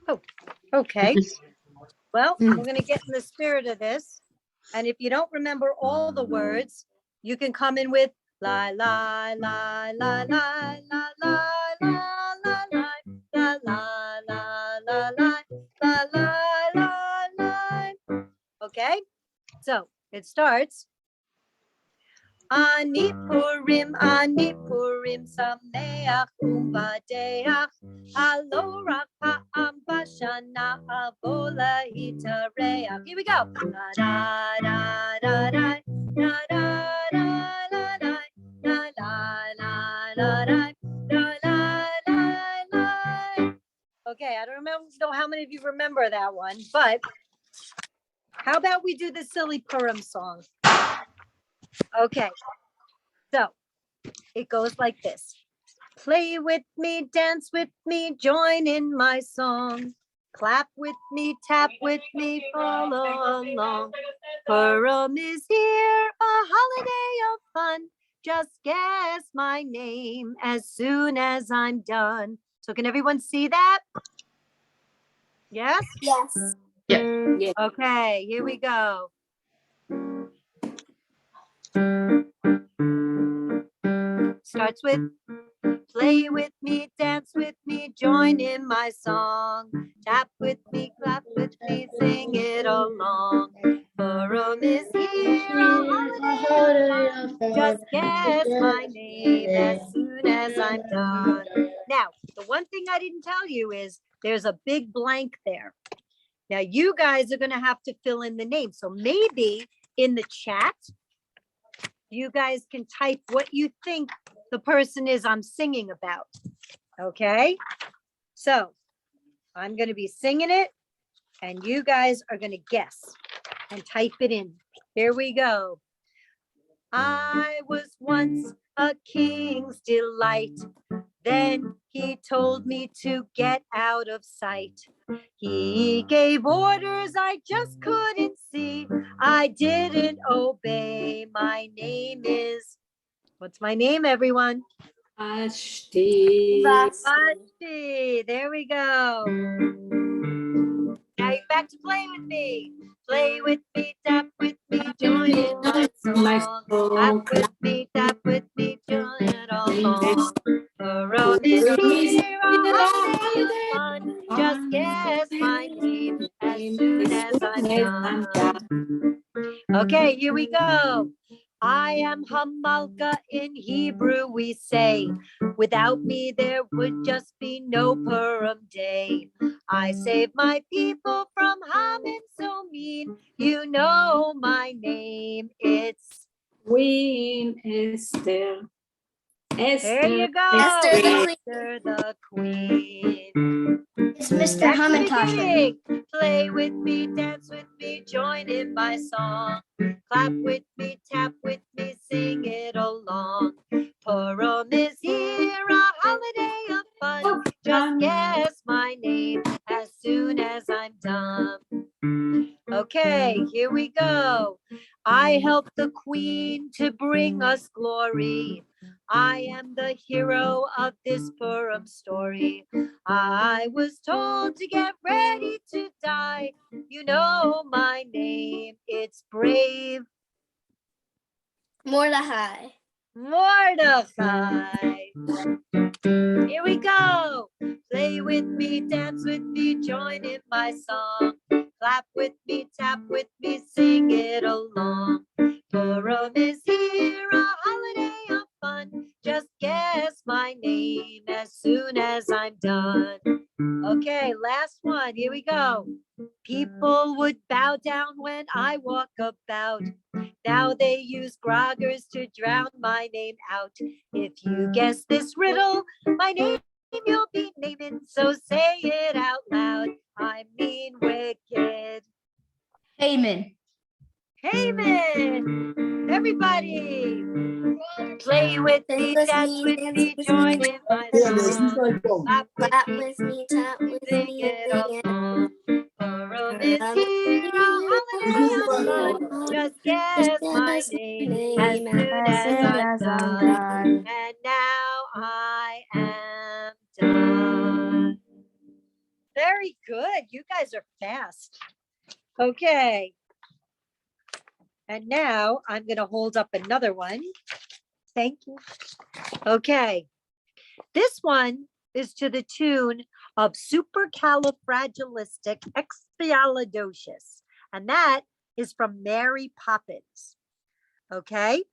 Oh, okay. Well, we're going to get in the spirit of this. And if you don't remember all the words, you can come in with la, la, la, la, la, la, la, la, la, la, la, la, la, la, la, la, la, la. Okay, so it starts. Ani Purim, Sameach U'Badeach, Halo Rak Ha'am Bashana Avola Hitareach. Here we go. Da da da da da da da da da da da da da da da. Okay, I don't know how many of you remember that one, but how about we do the silly Purim song? Okay, so it goes like this. Play with me, dance with me, join in my song. Clap with me, tap with me, follow along. Purim is here, a holiday of fun. Just guess my name as soon as I'm done. So can everyone see that? Yes? Yes. Yeah. Okay, here we go. Starts with play with me, dance with me, join in my song. Tap with me, clap with me, sing it along. Purim is here, a holiday of fun. Just guess my name as soon as I'm done. Now, the one thing I didn't tell you is there's a big blank there. Now, you guys are going to have to fill in the name. So maybe in the chat, you guys can type what you think the person is I'm singing about. Okay, so I'm going to be singing it and you guys are going to guess and type it in. Here we go. I was once a king's delight. Then he told me to get out of sight. He gave orders I just couldn't see. I didn't obey. My name is, what's my name, everyone? Vashti. Vashti. There we go. Now you're back to play with me. Play with me, tap with me, join in my song. Tap with me, join it along. Purim is here, a holiday of fun. Just guess my name as soon as I'm done. Okay, here we go. I am Hamalka, in Hebrew we say. Without me there would just be no Purim day. I save my people from Ham and so mean. You know my name, it's Queen Esther. there you go. Esther the Queen. It's Mr. Back to the Hamantash. beginning. Play with me, dance with me, join in my song. Clap with me, tap with me, sing it along. Purim is here, a holiday of fun. Just guess my name as soon as I'm done. Okay, here we go. I help the queen to bring us glory. I am the hero of this Purim story. I was told to get ready to die. You know my name, it's brave Mordechai. Mordechai. Here we go. Play with me, dance with me, join in my song. Clap with me, tap with me, sing it along. Purim is here, a holiday of fun. Just guess my name as soon as I'm done. Okay, last one. Here we go. People would bow down when I walk about. Now they use groggers to drown my name out. If you guess this riddle, my name you'll be naming, so say it out loud. I mean wicked. Haman. Haman. Everybody. Play with me, dance with me, join in my song. Clap with me, tap with me, sing it along. Purim is here, a holiday of fun. Just guess my name as soon as I'm done. And now I am done. Very very good. You guys are fast. Okay. And now I'm going to hold up another one. Thank you. Okay. This one is to the tune of Supercalifragilisticexpialidocious. And that is from Mary Poppins. Okay.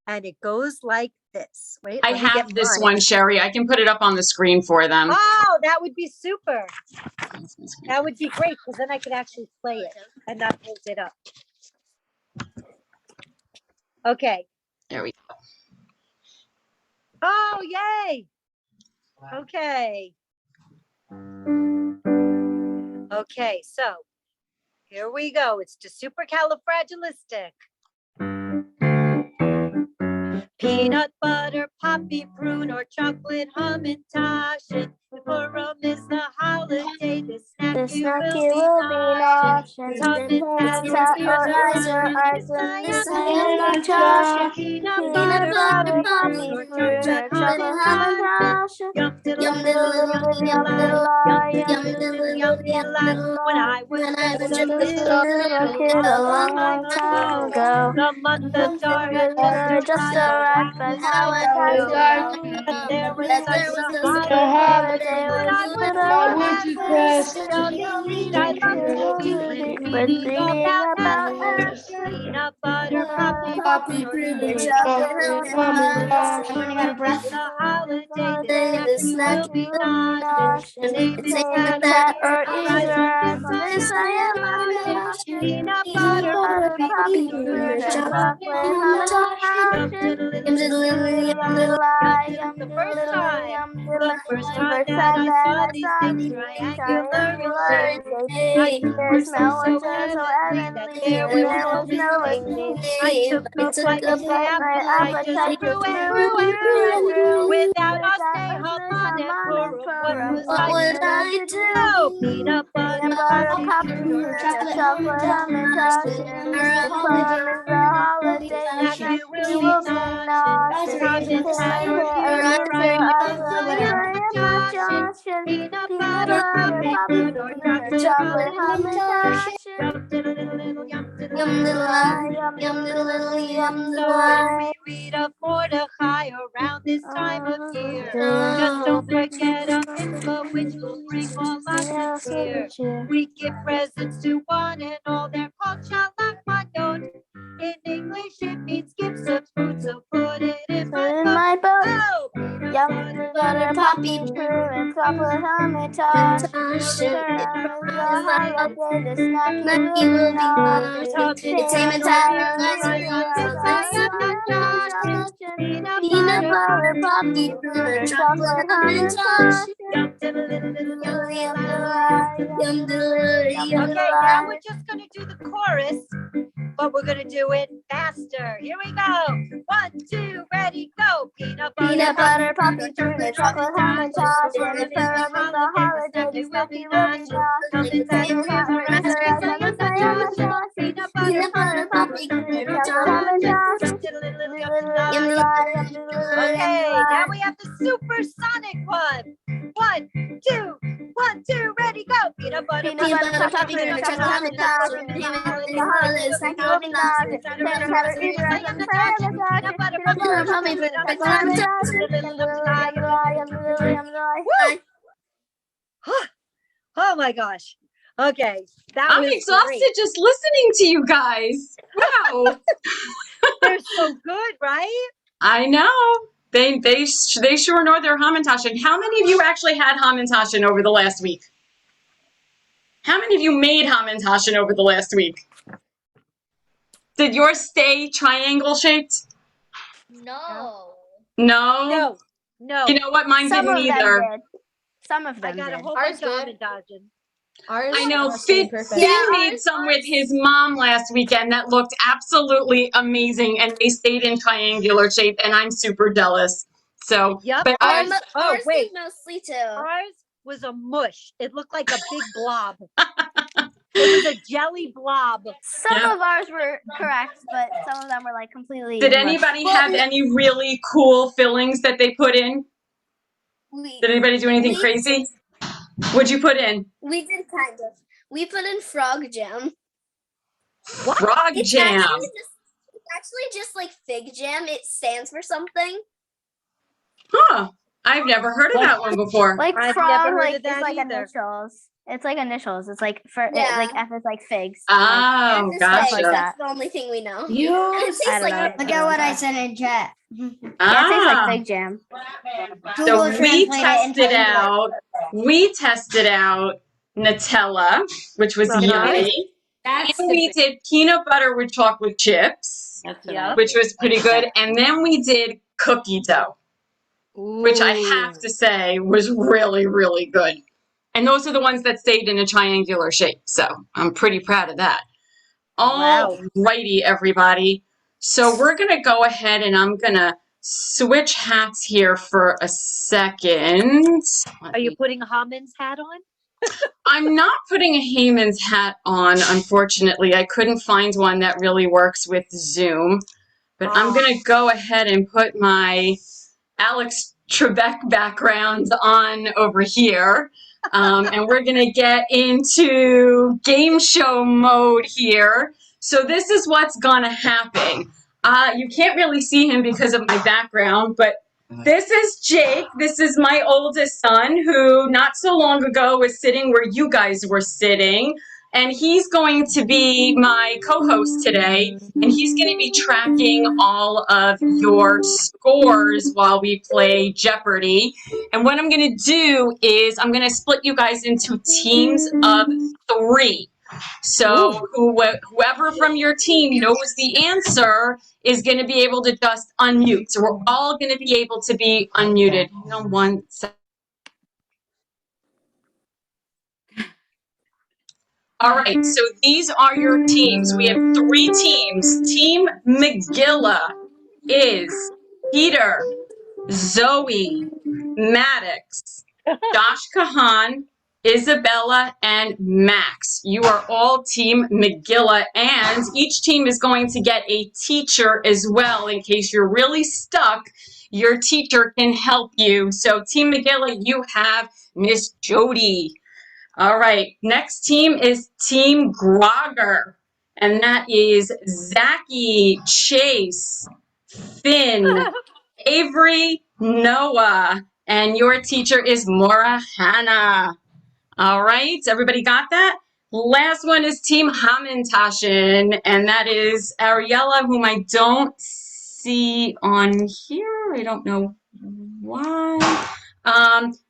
And it goes like this. Wait, I let me get have this mine. one, Sherry. I can put it up on the screen for them. Oh, that would be super. That would be great because then I could actually play it and not hold it up. Okay. There we go. Oh, yay. Okay. Okay, so here we go. It's to supercalifragilistic. Peanut butter, poppy, prune, or chocolate hamantaschen. The Purim is the holiday. The snack you will be noshing. Peanut butter, poppy, prune, or chocolate hamantaschen. Yum diddle diddle yum diddle yum diddle yum diddle. When I was just a little kid a long, long time ago, the month of Dar had just arrived, but how I passed it that there was such a holiday, but I would so happy. Tell me, sweet, I love to be reading about peanut butter, poppy, fruit, or chocolate hamantaschen. I'm running out of breath. The holiday, the snack you will be noshing. It's ain't that or either on this I am peanut butter, poppy, fruit, or chocolate hamantaschen. The first time that I saw these things triangular in shape, I were so heavenly that there was no escape. I took off like a apple, I just grew and grew and grew without a stay home on and Purim. What was I to do? Oh, peanut butter, poppy, fruit, or chocolate hamantaschen. Purim is the holiday that you will be noshing. Hamantaschen, peanut butter, poppy, fruit, or chocolate hamantaschen. Yum diddle yum. So when we read of Mordecai around this time of year, just don't forget a mitzvah which will bring all our good cheer. We give presents to one and all. They're called shalach manot. In English it means gifts of food, so put it in my boat. Oh, yum butter, poppy, fruit, and chocolate hamantaschen. The snack you will be noshing. It's ain't peanut butter, poppy, fruit, or chocolate hamantaschen. Okay, now we're just gonna do the chorus, but we're gonna do it faster. Here we go. 1, 2, ready, go. Peanut butter, poppy, fruit, and chocolate hamantaschen. The Purim is the holiday. The snack you will be noshing. Peanut butter, poppy, fruit, and chocolate hamantaschen. Okay, now we have the supersonic one. 1, 2, 1, 2, ready, go. Peanut butter, poppy, fruit, and chocolate hamantaschen. The holiday, snack you will be noshing. Peanut butter, poppy, fruit, and chocolate hamantaschen. Oh my gosh. Okay, that I'm was exhausted great. just listening to you guys. Wow. They're so good, right? I know. They sure know their hamantaschen. How many of you actually had hamantaschen over the last week? How many of you made hamantaschen over the last week? Did yours stay triangle shaped? No. No? No. You know what? Mine Some didn't of them either. did. Some of I them got a did. whole Ours bunch of did. hamantaschen. Ours I know stayed Finn perfect. made some with his mom last weekend that looked absolutely amazing, and they stayed in triangular shape, and I'm super jealous. So, Yep. but Ours, Ours wait. did mostly too. Ours was a mush. It looked like a big blob. It was a jelly blob. Some Yeah. of ours were correct, but some of them were like completely. Did mush. anybody have any really cool fillings that they put in? Did anybody do anything crazy? What'd you put in? We did kind of. We put in frog jam. Frog It's jam. actually just like fig jam. It stands for something. Huh. I've never heard of that one before. Like I've frog, never heard like of that it's like either. initials. It's like initials. It's like for Yeah. like F is like figs. Oh, F is gotcha. figs. That's the only thing we know. You It tastes said like that. Look at what I said in chat. Yeah, it tastes like Ah. fig jam. Google So we translate it into tested English. out. We tested out Nutella, which was Uh-huh. yummy. That's And the we best. did peanut butter with chocolate chips, That's what Yep. which was pretty good. And then we did cookie dough, which I have to say was really, really good. And those are the ones that stayed in a triangular shape. So I'm pretty proud of that. Wow. Alrighty, everybody. So we're going to go ahead and I'm going to switch hats here for a second. Are you putting Haman's hat on? I'm not putting a Heyman's hat on, unfortunately. I couldn't find one that really works with Zoom. But I'm going to go ahead and put my Alex Trebek background on over here. And we're going to get into game show mode here. So this is what's going to happen. You can't really see him because of my background, but this is Jake. This is my oldest son who not so long ago was sitting where you guys were sitting. And he's going to be my co-host today. And he's going to be tracking all of your scores while we play Jeopardy. And what I'm going to do is I'm going to split you guys into teams of 3. So whoever from your team knows the answer is going to be able to just unmute. So we're all going to be able to be unmuted. Hang on one second. All right, so these are your teams. We have 3 teams. Team McGilla is Peter, Zoe, Maddox, Josh Kahan, Isabella, and Max. You are all Team McGilla, and each team is going to get a teacher as well. In case you're really stuck, your teacher can help you. So Team McGilla, you have Miss Jody. All right, next team is Team Grogger, and that is Zachy, Chase, Finn, Avery, Noah, and your teacher is Maura Hannah. All right, everybody got that? Last one is Team Hamantashen, and that is Ariella, whom I don't see on here. I don't know why.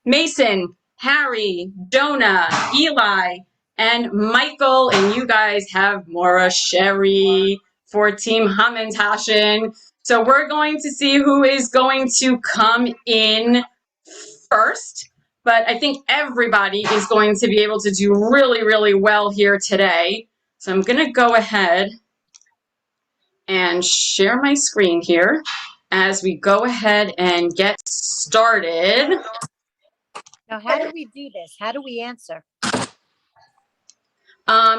Mason, Harry, Jonah, Eli, and Michael, and you guys have Maura Sherry for Team Hamantashen. So we're going to see who is going to come in first, but I think everybody is going to be able to do really, really well here today. So I'm going to go ahead and share my screen here as we go ahead and get started. Now, how do we do this? How do we answer?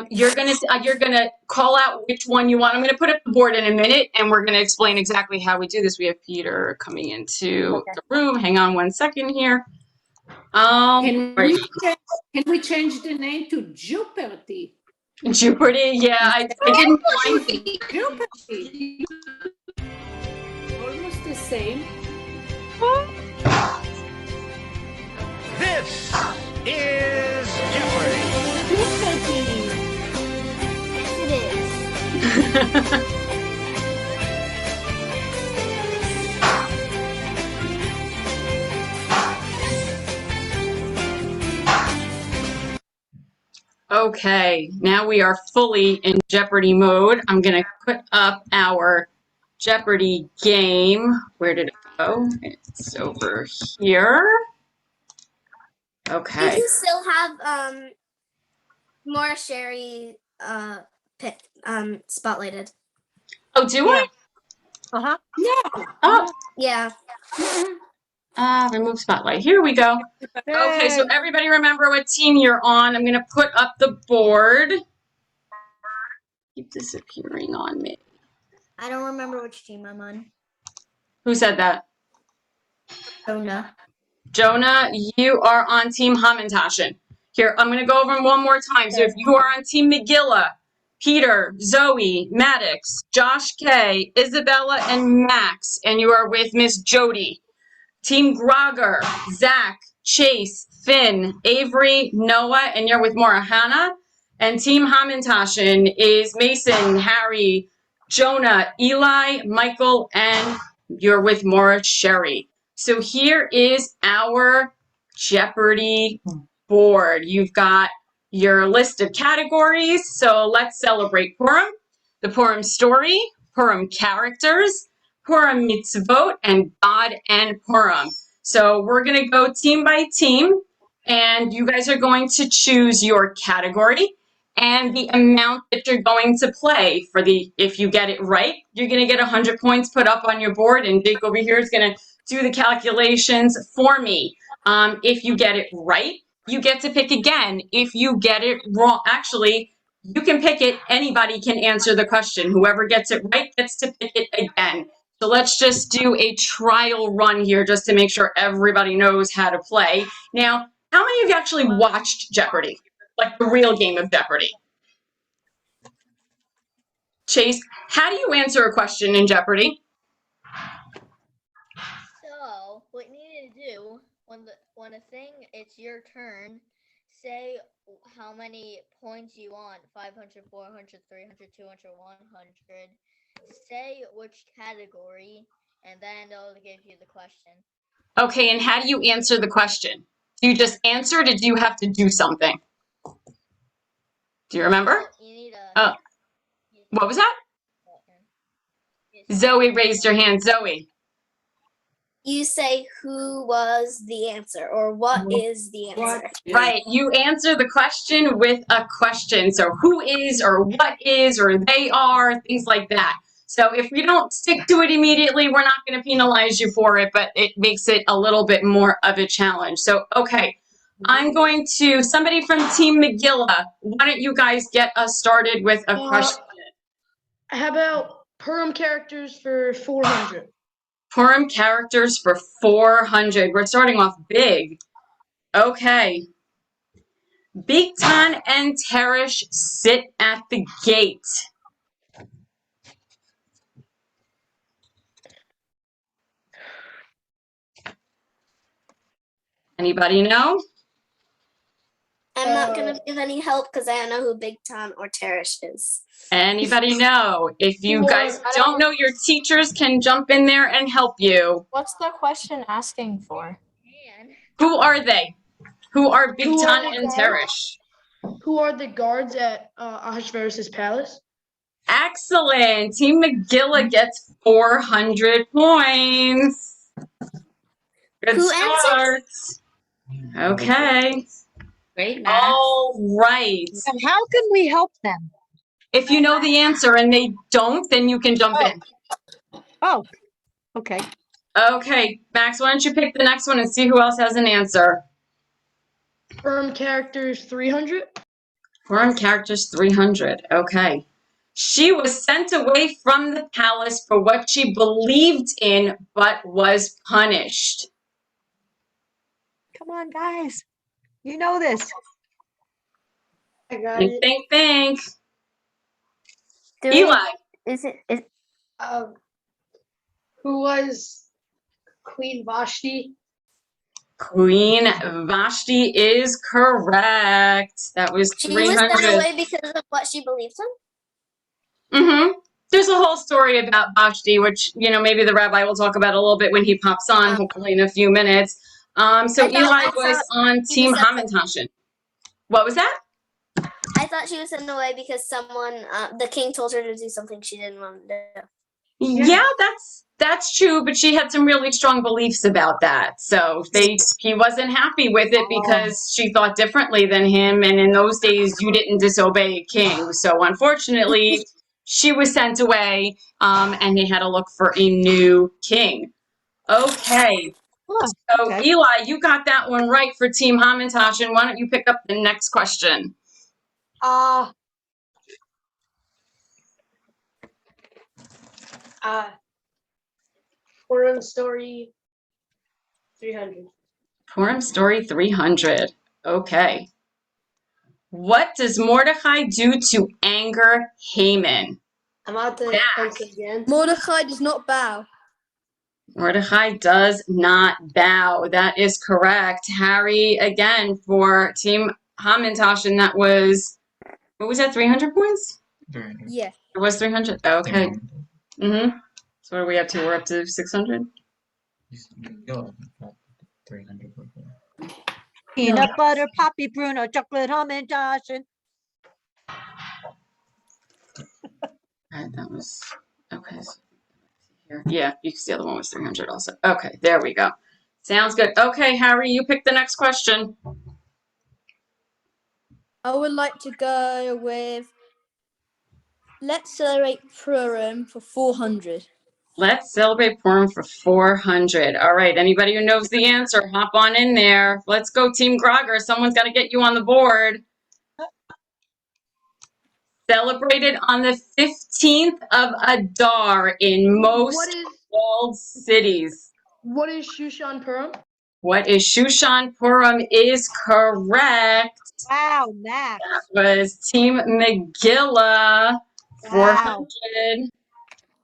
You're gonna call out which one you want. I'm gonna put up the board in a minute, and we're gonna explain exactly how we do this. We have Peter coming into the room. Hang on one second here. Can we change the name to Jeopardy? Jeopardy, yeah, I didn't find Jeopardy. Almost the same. This is Jeopardy! Yes, it is. Okay, now we are fully in Jeopardy mode. I'm gonna put up our Jeopardy game. Where did it go? It's over here. You Okay. can still have more Sherry spotlighted. Oh, do I? Uh-huh. Oh, Yeah. remove spotlight. Here we go. Okay, so everybody remember what team you're on. I'm gonna put up the board. Keep disappearing on me. I don't remember which team I'm on. Who said that? Jonah. Jonah, you are on Team Hamantashen. Here, I'm going to go over them one more time. So if you are on Team McGilla, Peter, Zoe, Maddox, Josh K, Isabella, and Max, and you are with Miss Jody. Team Grogger, Zach, Chase, Finn, Avery, Noah, and you're with Maura Hannah. And Team Hamantashen is Mason, Harry, Jonah, Eli, Michael, and you're with Maura Sherry. So here is our Jeopardy board. You've got your list of categories. So let's celebrate Purim, the Purim story, Purim characters, Purim mitzvot, and God and Purim. So we're going to go team by team, and you guys are going to choose your category and the amount that you're going to play for the, if you get it right, you're going to get 100 points put up on your board, and Jake over here is going to do the calculations for me. If you get it right, you get to pick again. If you get it wrong, actually, you can pick it. Anybody can answer the question. Whoever gets it right gets to pick it again. So let's just do a trial run here just to make sure everybody knows how to play. Now, how many of you actually watched Jeopardy? Like the real game of Jeopardy? Chase, how do you answer a question in Jeopardy? So what you need to do when a thing it's your turn, say how many points you want, 500, 400, 300, 200, 100. Say which category, and then it'll give you the question. Okay, and how do you answer the question? Do you just answer it, or do you have to do something? Do you remember? Well, you need a. Oh, what was that? Zoe raised her hand. Zoe. You say who was the answer or what is the answer. Right, you answer the question with a question. So who is or what is or they are, things like that. So if we don't stick to it immediately, we're not going to penalize you for it, but it makes it a little bit more of a challenge. So, okay, I'm going to, somebody from Team McGilla, why don't you guys get us started with a question? How about Purim characters for 400? Purim characters for 400. We're starting off big. Okay. Bigtan and Teresh sit at the gate. Anybody know? I'm not going to give any help because I don't know who Big Tom or Teresh is. Anybody know? If you guys don't know, your teachers can jump in there and help you. What's the question asking for? Who are they? Who are Bigtan and Teresh? Who are the guards at Ahasuerus' palace? Excellent. Team McGilla gets 400 points. Good Who start. Okay. Great math. All right. And how can we help them? If you know the answer and they don't, then you can jump in. Oh, okay. Okay, Max, why don't you pick the next one and see who else has an answer? Purim characters 300? Purim characters 300. Okay. She was sent away from the palace for what she believed in, but was punished. Come on, guys. You know this. I got Think, it. think. Do Eli. Is it? Who was Queen Vashti? Queen Vashti is correct. That was She was 300. sent away because of what she believes in? Mm-hmm. There's a whole story about Vashti, which, you know, maybe the rabbi will talk about a little bit when he pops on, hopefully in a few minutes. So Eli was on Team Hamantashen. What was that? I thought she was sent away because someone, the king told her to do something she didn't want to do. Yeah, that's true, but she had some really strong beliefs about that. So he wasn't happy with it because she thought differently than him, and in those days you didn't disobey a king. So unfortunately, she was sent away, and he had to look for a new king. Okay. So okay. Eli, you got that one right for Team Hamantashen. Why don't you pick up the next question? Purim story 300. Purim story 300. Okay. What does Mordecai do to anger Haman? I'm out to Max. again. Mordecai does not bow. Mordecai does not bow. That is correct. Harry, again, for Team Hamantash, and that was, what was that, 300 points? Yeah. It was 300? Okay. Mm-hmm. So what are we up to? We're up to 600? Peanut butter, poppy, Bruno, chocolate, almond, Josh, and Alright, that was, okay. So here. Yeah, you can see the other one was 300 also. Okay, there we go. Sounds good. Okay, Harry, you pick the next question. I would like to go with let's celebrate Purim for 400. Let's celebrate Purim for 400. All right, anybody who knows the answer, hop on in there. Let's go, Team Grogger. Someone's got to get you on the board. Celebrated on the 15th of Adar in most walled cities. What is Shushan Purim? What is Shushan Purim is correct. wow, Max. Was Team Megillah, 400.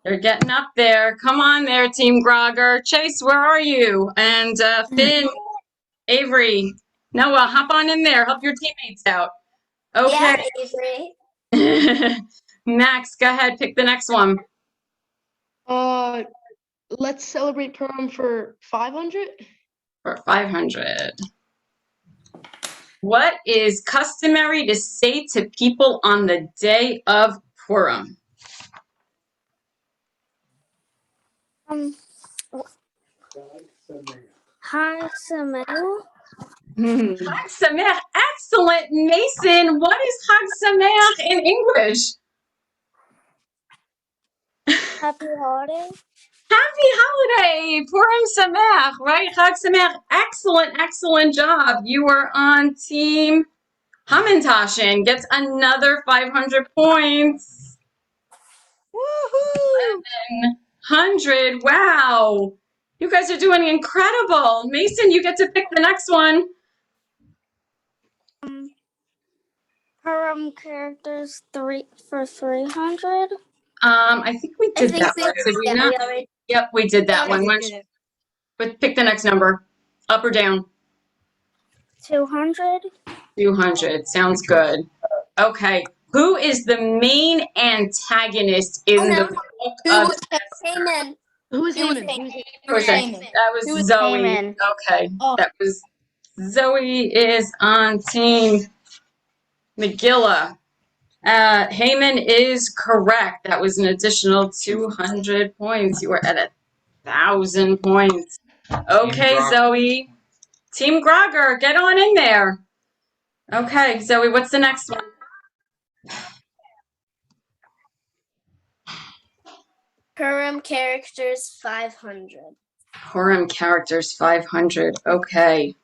They're getting up there. Come on there, Team Grogger. Chase, where are you? And Finn, Avery, Noah, hop on in there. Help your teammates out. Okay. Yeah, Avery. Max, go ahead. Pick the next one. Let's celebrate Purim for 500. For 500. What is customary to say to people on the day of Purim? Hi, Samuel. Chag Sameach. Excellent, Mason. What is Chag Sameach in English? Happy holiday. Happy holiday, Purim Sameach, right? Chag Sameach. Excellent, excellent job. You are on Team Hamantashen. Gets another 500 points. Woohoo! 100. Wow. You guys are doing incredible. Mason, you get to pick the next one. Purim characters for 300. I think we did that one. Did we not? Yep, we did that one. But pick the next number. Up or down? 200. 200. Sounds good. Okay. Who is the main antagonist in the book of Haman. Who is Haman? Okay, that was Zoe. Haman. Okay, that was Zoe is on Team Megillah. Haman is correct. That was an additional 200 points. You were at 1,000 points. Okay, Zoe. Team Grogger, get on in there. Okay, Zoe, what's the next one? Purim characters 500. Purim characters 500. Okay.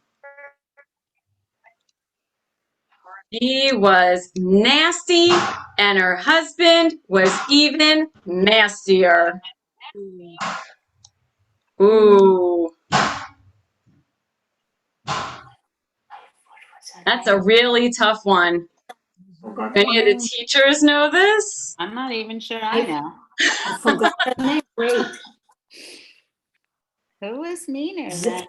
She was nasty, and her husband was even nastier. Ooh. That's a really tough one. Any of the teachers know this? I'm not even sure I know. I forgot the name. Wait. Who is meaner than?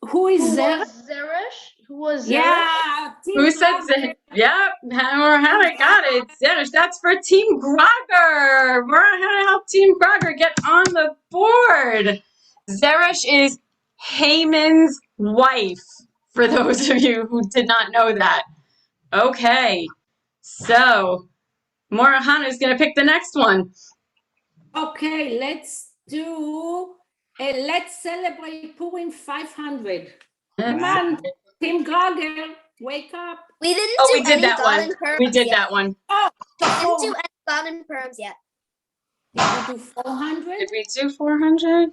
Who is that? Zeresh? Who was Zeresh? Yeah. Who said that? Yep, Hannah got it. Zeresh, that's for Team Grogger. We're going to help Team Grogger get on the board. Zeresh is Haman's wife, for those of you who did not know that. Okay, so Morahana is going to pick the next one. Okay, let's celebrate Purim 500. Come on, Team Grogger, wake up. We didn't Oh, do we did any that God one. and Purims We did yet. that one. Oh, We didn't do any God and Purims yet. did we do 400? Did we do 400?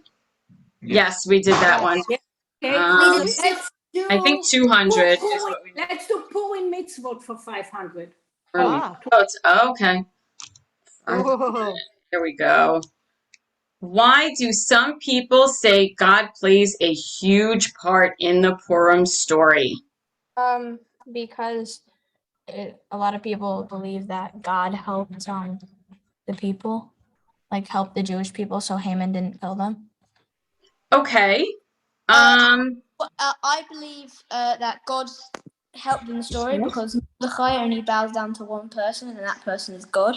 Yes, we did that one. Okay, We didn't do I think 200 is what we did. Let's do Purim mitzvot for 500. Ah. Oh, it's okay. Whoa. Here we go. Why do some people say God plays a huge part in the Purim story? Because a lot of people believe that God helped the people, like helped the Jewish people, so Haman didn't kill them. Okay. I believe that God helped in the story because Mordechai only bows down to one person, and that person is God.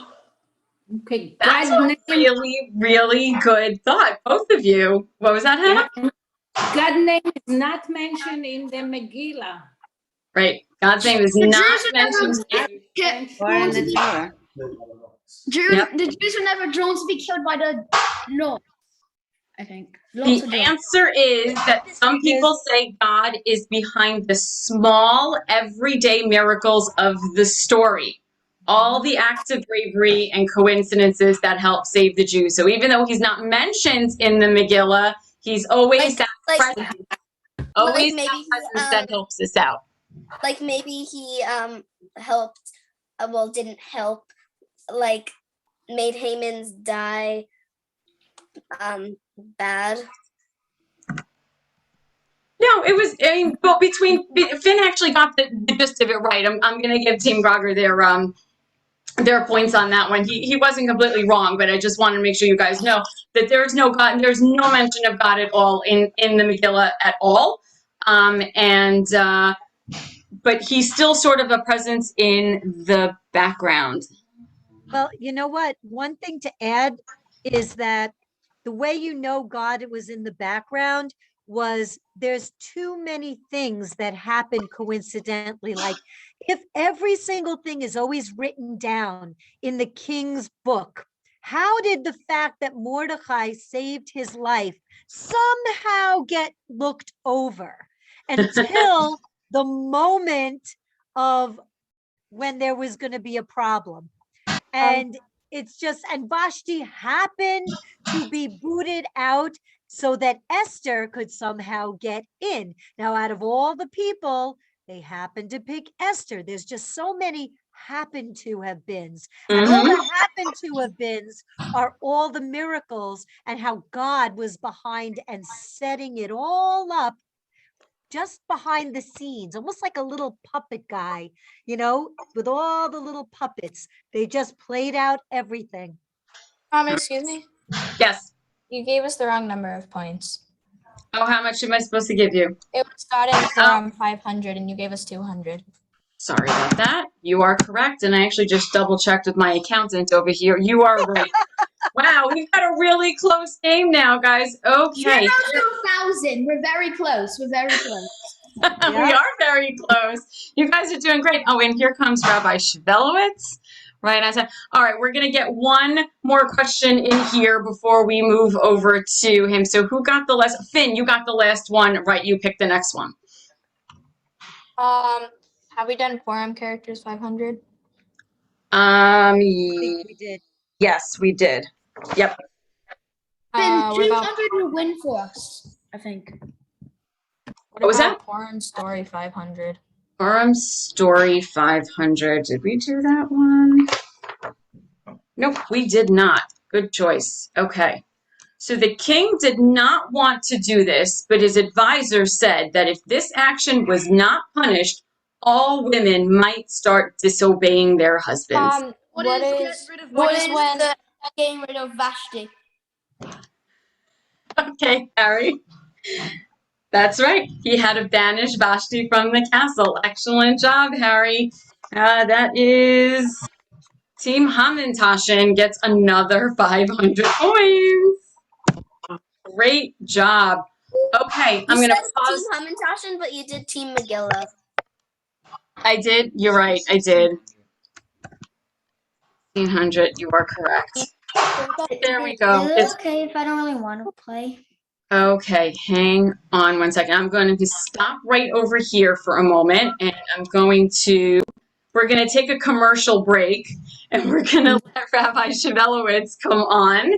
Okay, That's God a name, really, really good thought, both of you. What was that, Hannah? yeah, God name is not mentioned in the Megillah. Right. God's name is The not Jews were mentioned. never Or in drawn to the be Torah. Yep. The Jews were never drawn to be killed by the Lord. I think The answer is that some people say God is behind the small, everyday miracles of the story. All the acts of bravery and coincidences that help save the Jews. So even though he's not mentioned in the Megillah, he's always that presence. Always that maybe presence that helps us out. like maybe he helped. Well, didn't help. Like made Haman's die bad. No, it was, I mean, well, Finn actually got the gist of it right. I'm going to give Team Grogger their points on that one. He wasn't completely wrong, but I just wanted to make sure you guys know that there's no God and there's no mention of God at all in the Megillah at all. But he's still sort of a presence in the background. Well, you know what? One thing to add is that the way you know God was in the background was there's too many things that happen coincidentally. Like if every single thing is always written down in the king's book, how did the fact that Mordecai saved his life somehow get looked over until the moment of when there was going to be a problem? And it's just, and Vashti happened to be booted out so that Esther could somehow get in. Now, out of all the people, they happened to pick Esther. There's just so many happen to have beens. And all the happen to have beens are all the miracles and how God was behind and setting it all up just behind the scenes, almost like a little puppet guy, with all the little puppets. They just played out everything. Excuse me? Yes. You gave us the wrong number of points. Oh, how much am I supposed to give you? It was starting from 500 and you gave us 200. Sorry about that. You are correct. And I actually just double checked with my accountant over here. You are right. Wow, we've got a really close game now, guys. Okay. 0 to 1,000. We're very close. We're very close. We are very close. You guys are doing great. Oh, and here comes Rabbi Shvelowitz. Right, I said, all right, we're going to get one more question in here before we move over to him. So who got the last? Finn, you got the last one, right? You picked the next one. Have we done Purim characters 500? I think we did. Yes, we did. Yep. Then What about 200 will win for us, I think. what was about that? Purim story 500? Purim Story 500. Did we do that one? Nope, we did not. Good choice. Okay. So the king did not want to do this, but his advisor said that if this action was not punished, all women might start disobeying their husbands. What is when getting rid of Vashti? Okay, Harry. That's right. He had to banish Vashti from the castle. Excellent job, Harry. That is Team Hamantashen gets another 500 points. Great job. Okay, I'm going to pause. Team Hamantashen, but you did Team Megillah. I did. You're right. I did. 1,500. You are correct. There we go. Is it okay if I don't really want to play? Okay, hang on one second. I'm going to stop right over here for a moment, and we're going to take a commercial break, and we're going to let Rabbi Shvelowitz come on,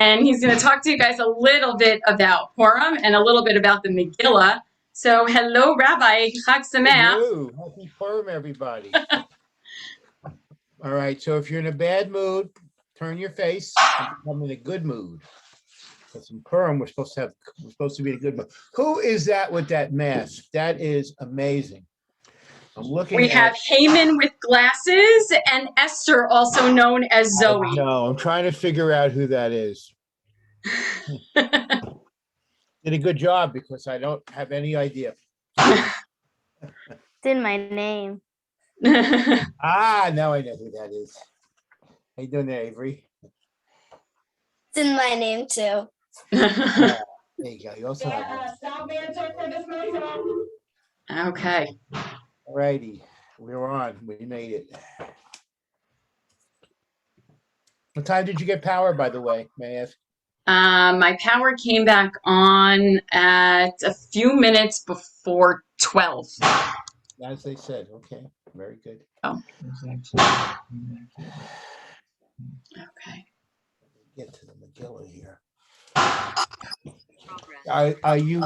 and he's going to talk to you guys a little bit about Purim and a little bit about the Megillah. So, hello, Rabbi. Chag Sameach. Hello. Happy Purim, everybody. All right, so if you're in a bad mood, turn your face and become in a good mood. Because in Purim, we're supposed to be a good month. Who is that with that mask? That is amazing. I'm looking We have at. Haman with glasses and Esther, also known as Zoe. No, I'm trying to figure out who that is. Did a good job because I don't have any idea. It's in my name. Ah, now I know who that is. How you doing there, Avery? It's in my name too. There you go. You also have. Okay. All righty, we're on. We made it. What time did you get power, by the way? May I ask? My power came back on at a few minutes before 12. As they said. Okay, very good. Oh. Okay. Get to the Megillah here. Are you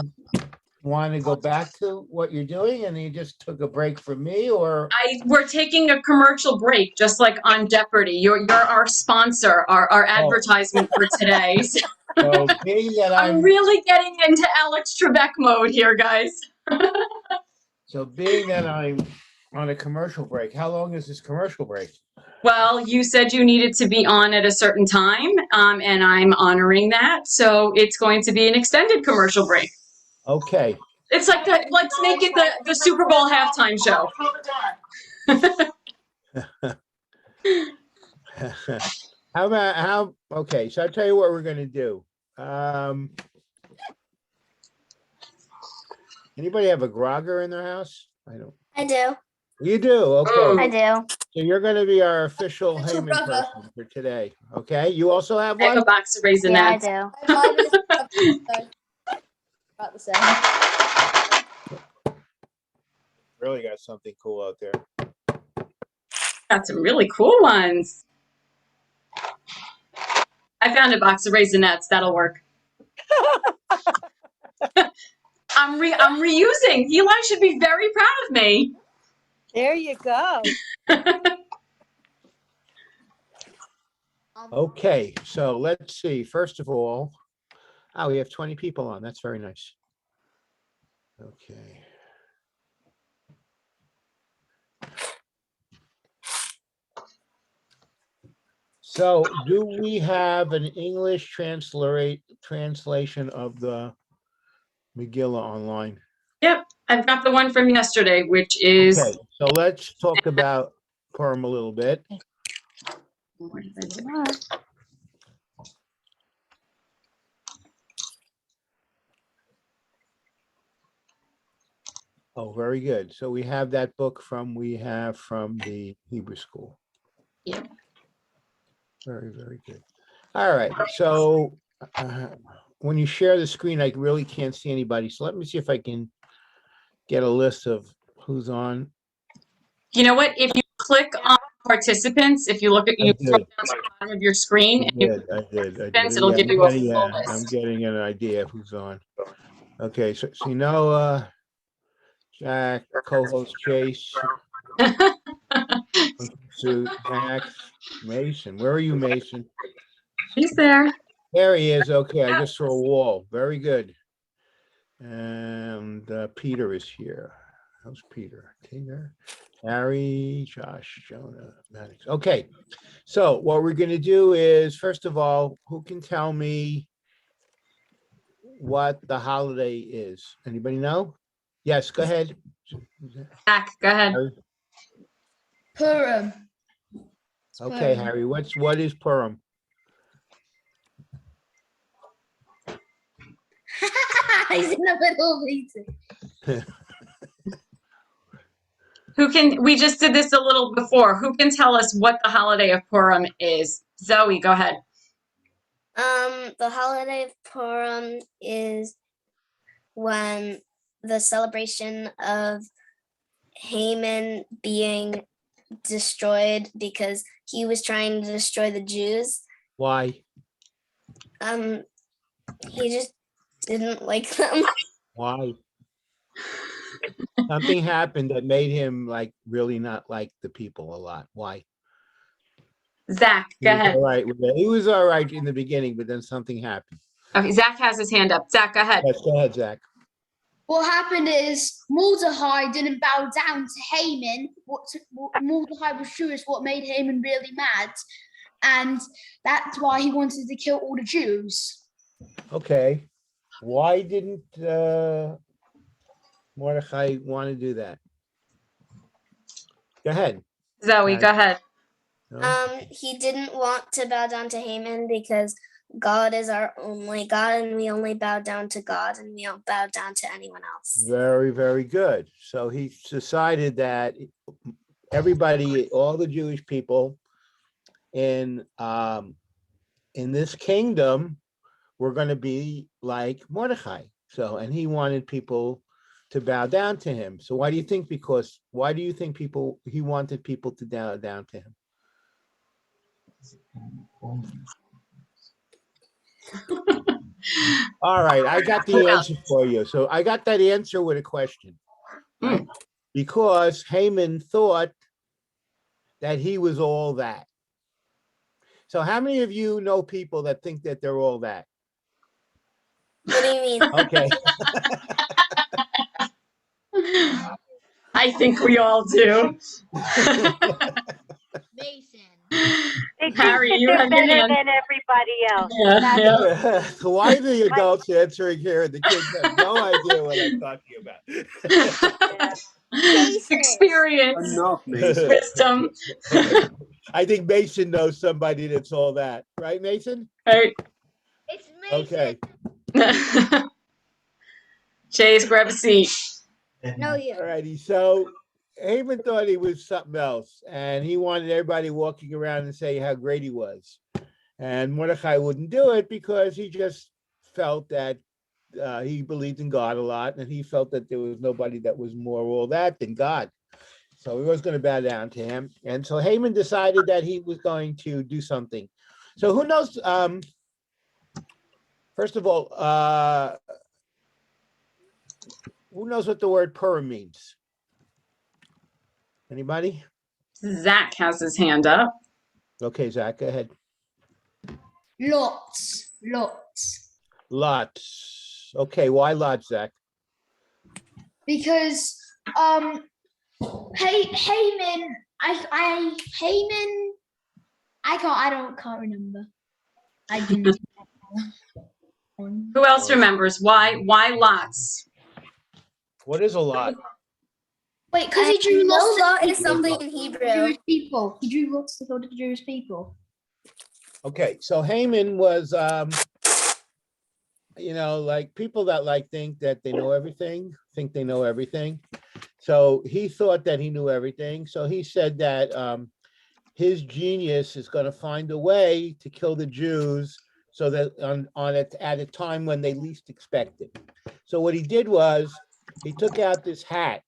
want to go back to what you're doing, and you just took a break from me, or? We're taking a commercial break, just like on Jeopardy. You're our sponsor, our advertisement for today. So being that I'm I'm really getting into Alex Trebek mode here, guys. being that I'm on a commercial break, how long is this commercial break? Well, you said you needed to be on at a certain time, and I'm honoring that. So it's going to be an extended commercial break. Okay. It's like let's make it the Super Bowl halftime show. Okay, so I'll tell you what we're gonna do. Anybody have a grogger in their house? I don't. I do. You do, okay. I do. So you're gonna be our official Little Heyman brother. person for today, okay? You also have I have one? a box of Raisinets. Yeah, I do. Mine is about the same. Really got something cool out there. Got some really cool ones. I found a box of Raisinets. That'll work. I'm reusing. Eli should be very proud of me. There you go. Okay, so let's see. First of all, we have 20 people on. That's very nice. Okay. So do we have an English translation of the Megillah online? Yep, I've got the one from yesterday, which is. Okay, so let's talk about Purim a little bit. Where did I do it? Oh, very good. So we have that book from the Hebrew school. Yep. Very, very good. All right. So when you share the screen, I really can't see anybody. So let me see if I can get a list of who's on. You know what? If you click on participants, if you look at I scroll did. down to the bottom of your screen, and you I did. it'll give you a full list. I'm getting an idea of who's on. Okay. So you know, Jack, co-host Chase, Sue, Max, Mason. Where are you, Mason? He's there. There he is. Okay, I just saw a wall. Very good. And Peter is here. How's Peter? Tina, Harry, Josh, Jonah, Maddox. Okay, so what we're going to do is, first of all, who can tell me what the holiday is? Anybody know? Yes, go ahead. Zach, go ahead. Purim. Okay, Harry, what is Purim? He's in the middle of eating. We just did this a little before. Who can tell us what the holiday of Purim is? Zoe, go ahead. The holiday of Purim is when the celebration of Haman being destroyed because he was trying to destroy the Jews. Why? He just didn't like them. Why? Something happened that made him really not like the people a lot. Why? Zach, go ahead. All right. He was all right in the beginning, but then something happened. Okay, Zach has his hand up. Zach, go ahead. Yes, go ahead, Zach. What happened is Mordecai didn't bow down to Haman. Mordecai was curious what made Haman really mad, and that's why he wanted to kill all the Jews. Okay. Why didn't Mordecai want to do that? Go ahead. Zoe, go ahead. No? He didn't want to bow down to Haman because God is our only God, and we only bow down to God, and we don't bow down to anyone else. Very, very good. So he decided that everybody, all the Jewish people in this kingdom were going to be like Mordecai. So, and he wanted people to bow down to him. So why do you think he wanted people to bow down to him? All right, I got the answer for you. So I got that answer with a question, right? Because Haman thought that he was all that. So how many of you know people that think that they're all that? What do you mean? Okay. I think we all do. Mason. They think Harry, that you they're have your better hand. than everybody else. Yeah, yeah. So why are the adults answering here and the kids have no idea what I'm talking about? Experience, Enough, Mason. wisdom. I think Mason knows somebody that's all that, right, Mason? Right. It's Mason. Okay. Chase, grab a seat. No, you. All righty. So Haman thought he was something else, and he wanted everybody walking around and say how great he was. And Mordecai wouldn't do it because he just felt that he believed in God a lot, and he felt that there was nobody that was more all that than God. So he was going to bow down to him. And so Haman decided that he was going to do something. So who knows? First of all, who knows what the word Purim means? Anybody? Zach has his hand up. Okay, Zach, go ahead. Lots. Lots. Okay, why lots, Zach? Because Haman, I can't remember. I didn't. Who else remembers? Why lots? What is a lot? Wait, because he drew lots. Lot is something in Hebrew. Jewish people. He drew lots to go to the Jewish people. Okay, so Haman was, like people that think that they know everything, think they know everything. So he thought that he knew everything. So he said that his genius is going to find a way to kill the Jews so that at a time when they least expect it. So what he did was he took out this hat,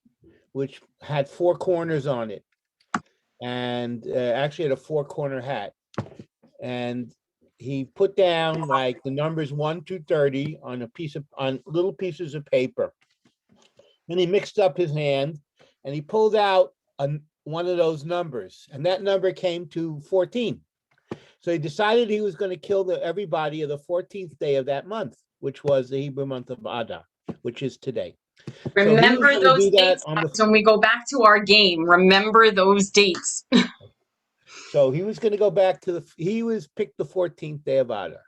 which had 4 corners on it, and actually had a 4-corner hat. And he put down like the numbers 1 to 30 on little pieces of paper. Then he mixed up his hand and he pulled out one of those numbers, and that number came to 14. So he decided he was going to kill everybody of the 14th day of that month, which was the Hebrew month of Adar, which is today. Remember So those dates when we go back to our game. Remember those dates. So he was going to go back to picked the 14th day of Adar.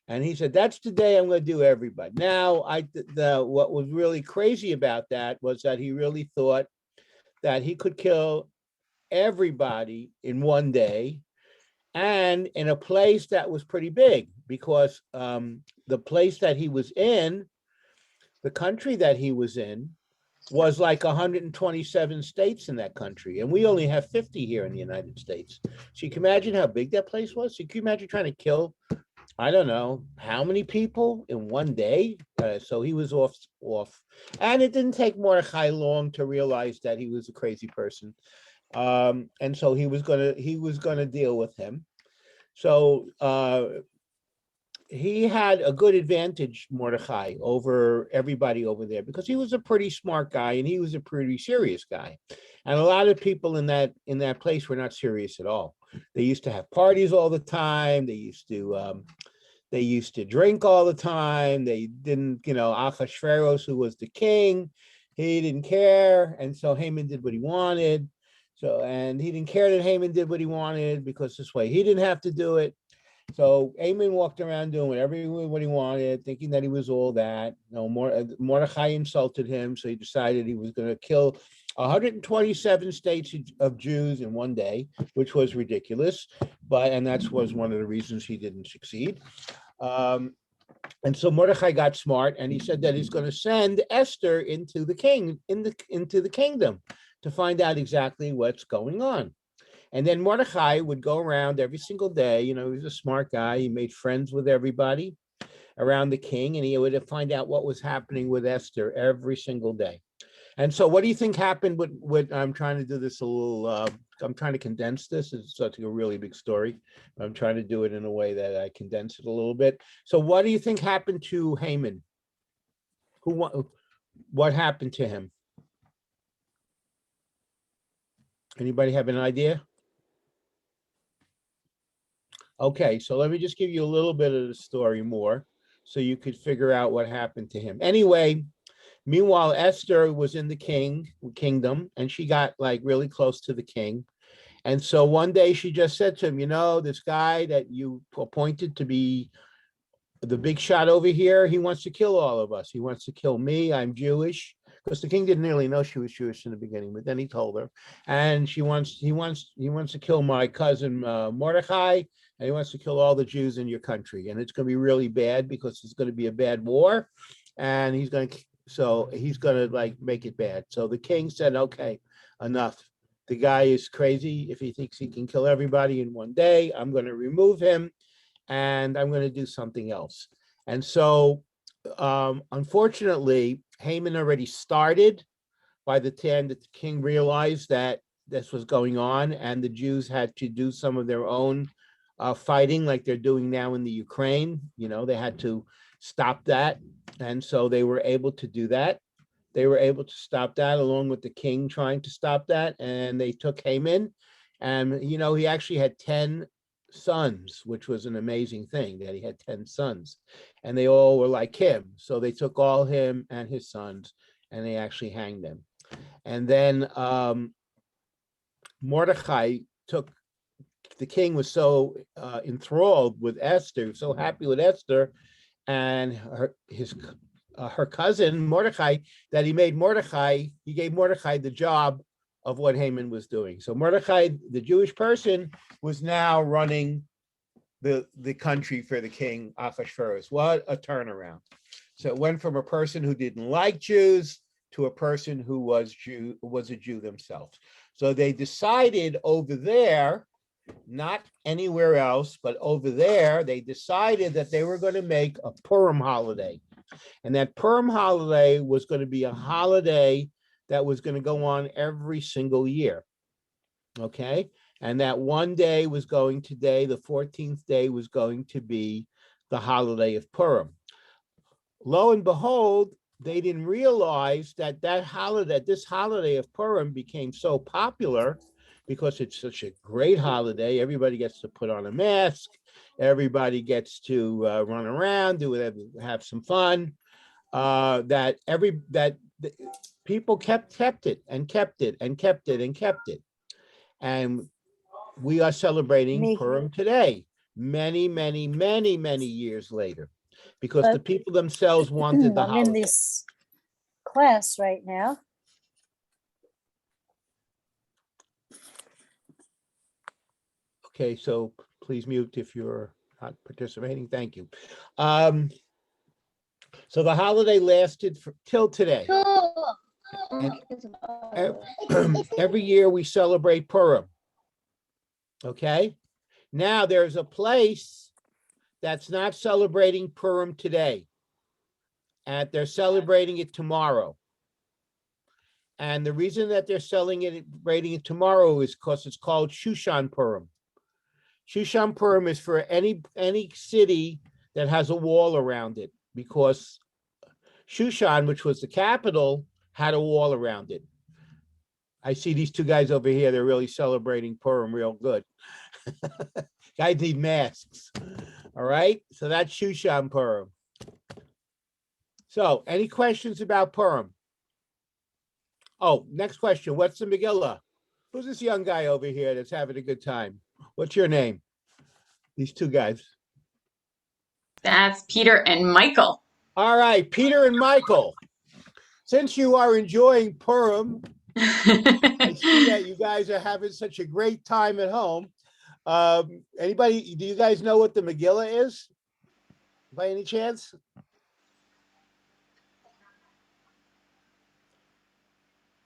And he said, that's the day I'm going to do everybody. Now, what was really crazy about that was that he really thought that he could kill everybody in one day and in a place that was pretty big, because the place that he was in, the country that he was in, was like 127 states in that country. And we only have 50 here in the United States. So you can imagine how big that place was. So you can imagine trying to kill, I don't know, how many people in one day. So he was off. And it didn't take Mordecai long to realize that he was a crazy person. And so he was gonna deal with him. So he had a good advantage, Mordecai, over everybody over there, because he was a pretty smart guy and he was a pretty serious guy. And a lot of people in that place were not serious at all. They used to have parties all the time. They used to They used to drink all the time. They didn't, Ahasuerus, who was the king, he didn't care. And so Haman did what he wanted. So, and he didn't care that Haman did what he wanted because this way he didn't have to do it. So Haman walked around doing whatever what he wanted, thinking that he was all that. Mordecai insulted him, so he decided he was going to kill 127 states of Jews in one day, which was ridiculous. And that was one of the reasons he didn't succeed. And so Mordecai got smart, and he said that he's going to send Esther into the kingdom to find out exactly what's going on. And then Mordecai would go around every single day. He was a smart guy. He made friends with everybody around the king, and he would find out what was happening with Esther every single day. And so what do you think happened with I'm trying to do this a little, I'm trying to condense this. It's such a really big story. I'm trying to do it in a way that I condense it a little bit. So what do you think happened to Haman? What happened to him? Anybody have an idea? Okay, so let me just give you a little bit of the story more so you could figure out what happened to him. Anyway, meanwhile, Esther was in the kingdom, and she got like really close to the king. And so one day she just said to him, this guy that you appointed to be the big shot over here, he wants to kill all of us. He wants to kill me. I'm Jewish. Because the king didn't really know she was Jewish in the beginning, but then he told her. And he wants to kill my cousin Mordecai, and he wants to kill all the Jews in your country. And it's going to be really bad because it's going to be a bad war. And he's going to like make it bad. So the king said, okay, enough. The guy is crazy. If he thinks he can kill everybody in one day, I'm going to remove him and I'm going to do something else. And so, unfortunately, Haman already started by the time that the king realized that this was going on, and the Jews had to do some of their own fighting like they're doing now in the Ukraine. They had to stop that. And so they were able to do that. They were able to stop that along with the king trying to stop that. And they took Haman, and, he actually had 10 sons, which was an amazing thing that he had 10 sons, and they all were like him. So they took all him and his sons and they actually hanged them. And then Mordecai the king was so enthralled with Esther, so happy with Esther and her cousin Mordecai, that he gave Mordecai the job of what Haman was doing. So Mordecai, the Jewish person, was now running the country for the king Ahasuerus. What a turnaround. So it went from a person who didn't like Jews to a person who was a Jew themselves. So they decided over there, not anywhere else, but over there, they decided that they were going to make a Purim holiday. And that Purim holiday was going to be a holiday that was going to go on every single year. Okay. And that one day was going today, the 14th day was going to be the holiday of Purim. Lo and behold, they didn't realize that this holiday of Purim became so popular because it's such a great holiday. Everybody gets to put on a mask. Everybody gets to run around, do whatever, have some fun. That people kept it and kept it and kept it and kept it. And we are celebrating Purim today, many, many, many, many years later, because the people themselves wanted the holiday. I'm in this class right now. Okay, so please mute if you're not participating. Thank you. So the holiday lasted till today. And every year we celebrate Purim. Okay. Now there's a place that's not celebrating Purim today, and they're celebrating it tomorrow. And the reason that they're celebrating it tomorrow is because it's called Shushan Purim. Shushan Purim is for any city that has a wall around it, because Shushan, which was the capital, had a wall around it. I see these two guys over here, they're really celebrating Purim real good. Guys need masks. All right, so that's Shushan Purim. So any questions about Purim? Oh, next question. What's the Megillah? Who's this young guy over here that's having a good time? What's your name? These two guys. That's Peter and Michael. All right, Peter and Michael. Since you are enjoying Purim, I see that you guys are having such a great time at home. Anybody, do you guys know what the Megillah is? By any chance?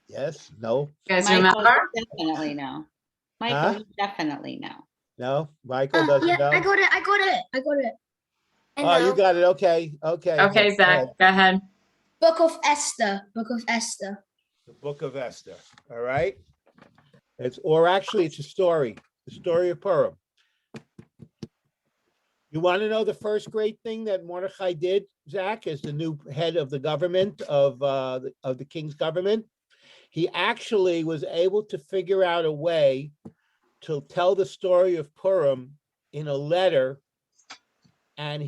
Yes, no, You guys Michael, remember? you definitely know. Michael, Huh? you definitely know. no. Michael doesn't Yeah, know. I got it. Oh, you got it. Okay, okay. Okay, Go Zach, ahead. go ahead. Book of Esther. The Book of Esther. All right. It's a story. The story of Purim. You want to know the first great thing that Mordechai did, Zach, as the new head of the government of the king's government? He actually was able to figure out a way to tell the story of Purim in a letter. And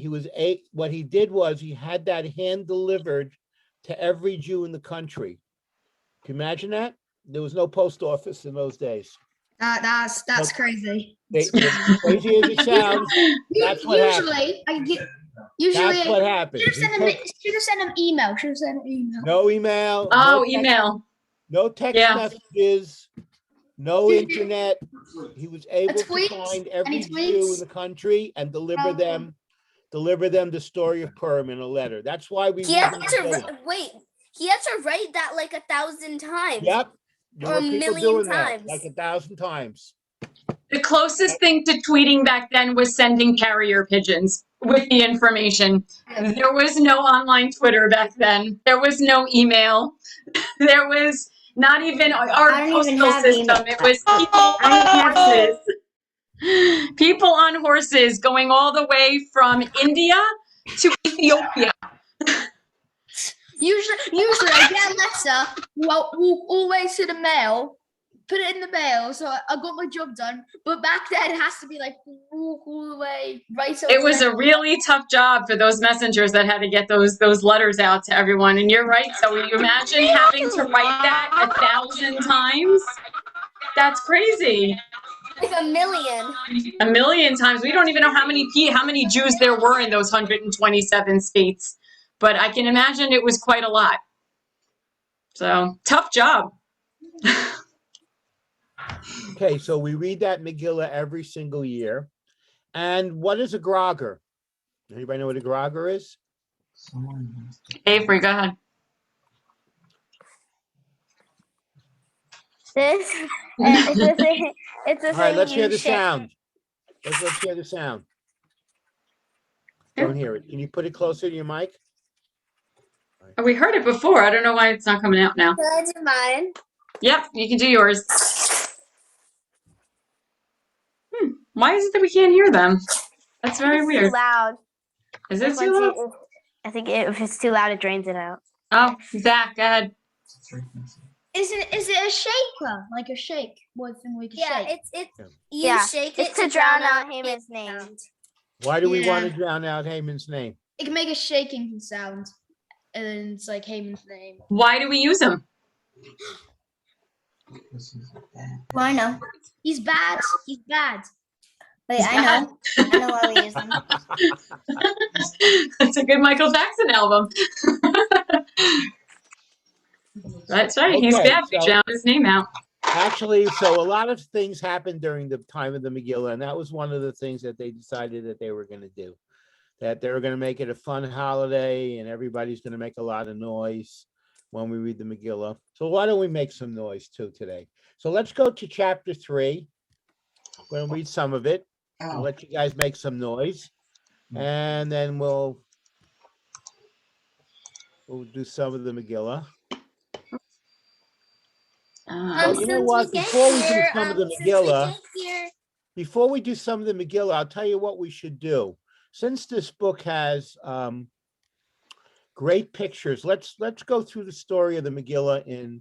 what he did was he had that hand delivered to every Jew in the country. Can you imagine that? There was no post office in those days. That's crazy. As crazy as it sounds, that's what happened. That's what happened. Should have sent him email. No email. Oh, no text, email. no text Yeah. messages, no internet. He was able to tweet? find every Any Jew tweets? in the country and deliver them the story of Purim in a letter. That's why we He read had the to Megillah. wait. He had to write that like 1,000 times. Yep. There Or were a people million doing that times. like 1,000 times. The closest thing to tweeting back then was sending carrier pigeons with the information. There was no online Twitter back then. There was no email. There was not even our I don't even postal have system. email. It was people on horses. People on horses going all the way from India to Ethiopia. Usually I get a letter, walk all the way to the mail, put it in the mail, so I got my job done. But back then it has to be like walk all the way right over It was there. a really tough job for those messengers that had to get those letters out to everyone. And you're right. So you imagine having to write that 1,000 times? That's crazy. Like a million. A million times. We don't even know how many Jews there were in those 127 states. But I can imagine it was quite a lot. So tough job. Okay, so we read that Megillah every single year. And what is a grogger? Anybody know what a grogger is? Avery, go ahead. It's a All right, thing let's hear you the share. sound. Let's hear the sound. Don't hear it. Can you put it closer to your mic? We heard it before. I don't know why it's not coming out now. Can I do mine? Yep, you can do yours. Why is it that we can't hear them? That's very It's weird. too loud. Is it Like, too once loud? I think if it's too loud, it drains it out. Oh, Zach, go ahead. Is it a shaker? Like a shake? What thing we can shake? You shake it it's to to drown drown out out Haman's name. Why do we want to Yeah. drown out Haman's name? It can make a shaking sound, and then it's like Haman's name. Why do we use them? Well, I know. He's bad. He's bad. Wait, I know. I know why we use them. That's a good Michael Jackson album. That's right. He's Okay, bad. We so- drowned his name out. Actually, so a lot of things happened during the time of the Megillah, and that was one of the things that they decided that they were going to do. That they were going to make it a fun holiday, and everybody's going to make a lot of noise when we read the Megillah. So why don't we make some noise too today? So let's go to chapter 3. I'm going to read some of it. I'll let you guys make some noise, and then we'll do some of the Megillah. Well, you know what? Before we do some of the Megillah, I'll tell you what we should do. Since this book has great pictures, let's go through the story of the Megillah in.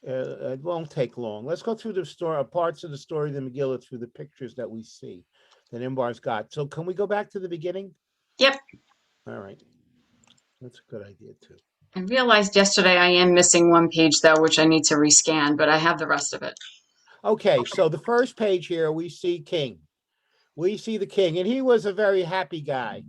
It won't take long. Let's go through the story, parts of the story of the Megillah through the pictures that we see. that Imbar's got. So can we go back to the beginning? Yep. All right. That's a good idea too. I realized yesterday I am missing one page though, which I need to rescan, but I have the rest of it. Okay, so the first page here, we see King. We see the king, and he was a very happy guy.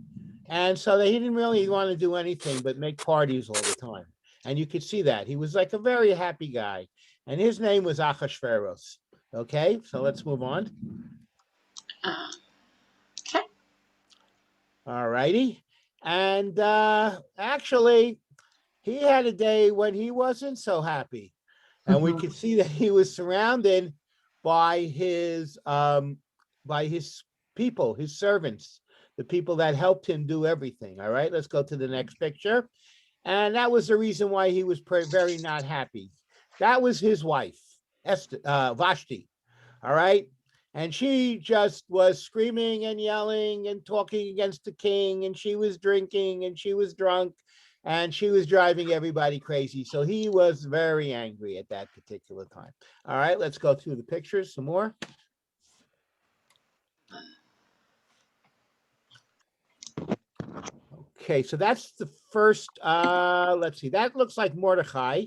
And so he didn't really want to do anything but make parties all the time. And you could see that. He was like a very happy guy. And his name was Achashverosh. Okay, so let's move on. Okay. All righty. And actually, he had a day when he wasn't so happy. And we could see that he was surrounded by his people, his servants, the people that helped him do everything. All right, let's go to the next picture. And that was the reason why he was very not happy. That was his wife, Esther, Vashti. All right. And she just was screaming and yelling and talking against the king. And she was drinking and she was drunk and she was driving everybody crazy. So he was very angry at that particular time. All right, let's go through the pictures some more. Okay, so that's the first, let's see, that looks like Mordecai.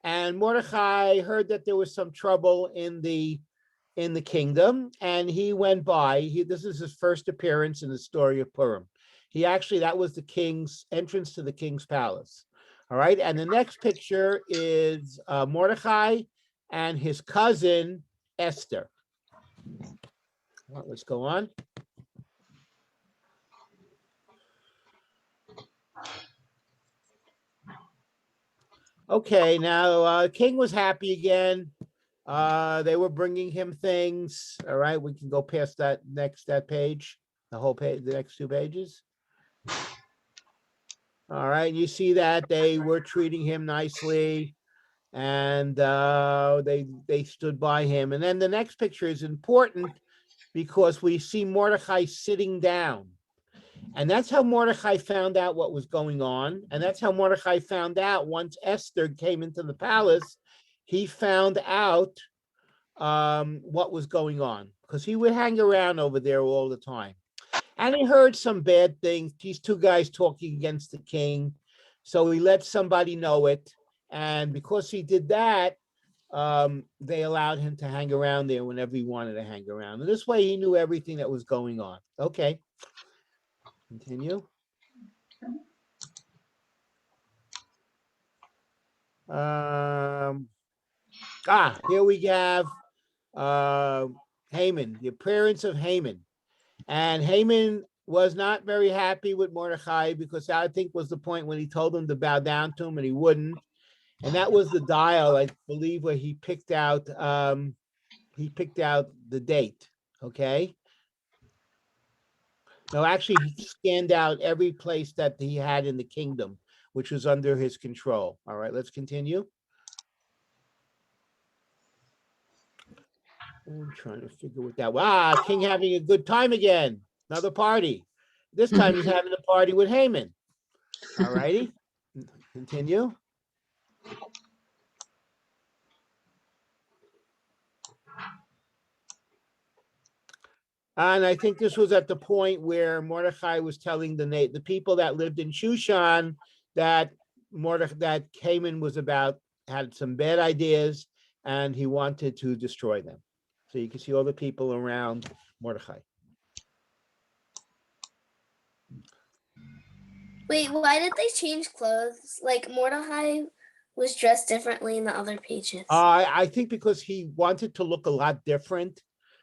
And Mordecai heard that there was some trouble in the kingdom, and he went by. This is his first appearance in the story of Purim. That was the king's entrance to the king's palace. All right, and the next picture is Mordecai and his cousin Esther. All right, let's go on. Okay, now King was happy again. They were bringing him things. All right, we can go past that page, the whole page, the next two pages. All right, you see that they were treating him nicely, and they stood by him. And then the next picture is important because we see Mordecai sitting down. And that's how Mordecai found out what was going on. And that's how Mordecai found out once Esther came into the palace, he found out what was going on because he would hang around over there all the time. And he heard some bad things, these two guys talking against the king. So he let somebody know it. And because he did that, they allowed him to hang around there whenever he wanted to hang around. And this way he knew everything that was going on. Okay. Continue. Here we have Haman, the appearance of Haman. And Haman was not very happy with Mordecai because I think was the point when he told him to bow down to him and he wouldn't. And that was the dial, I believe, where he picked out the date. Okay. No, actually, he scanned out every place that he had in the kingdom, which was under his control. All right, let's continue. I'm trying to figure what that was. King having a good time again. Another party. This time he's having a party with Haman. All righty, continue. And I think this was at the point where Mordecai was telling the people that lived in Shushan that Haman had some bad ideas and he wanted to destroy them. So you can see all the people around Mordecai. Wait, why did they change clothes? Like Mordecai was dressed differently in the other pages. I think because he wanted to look a lot different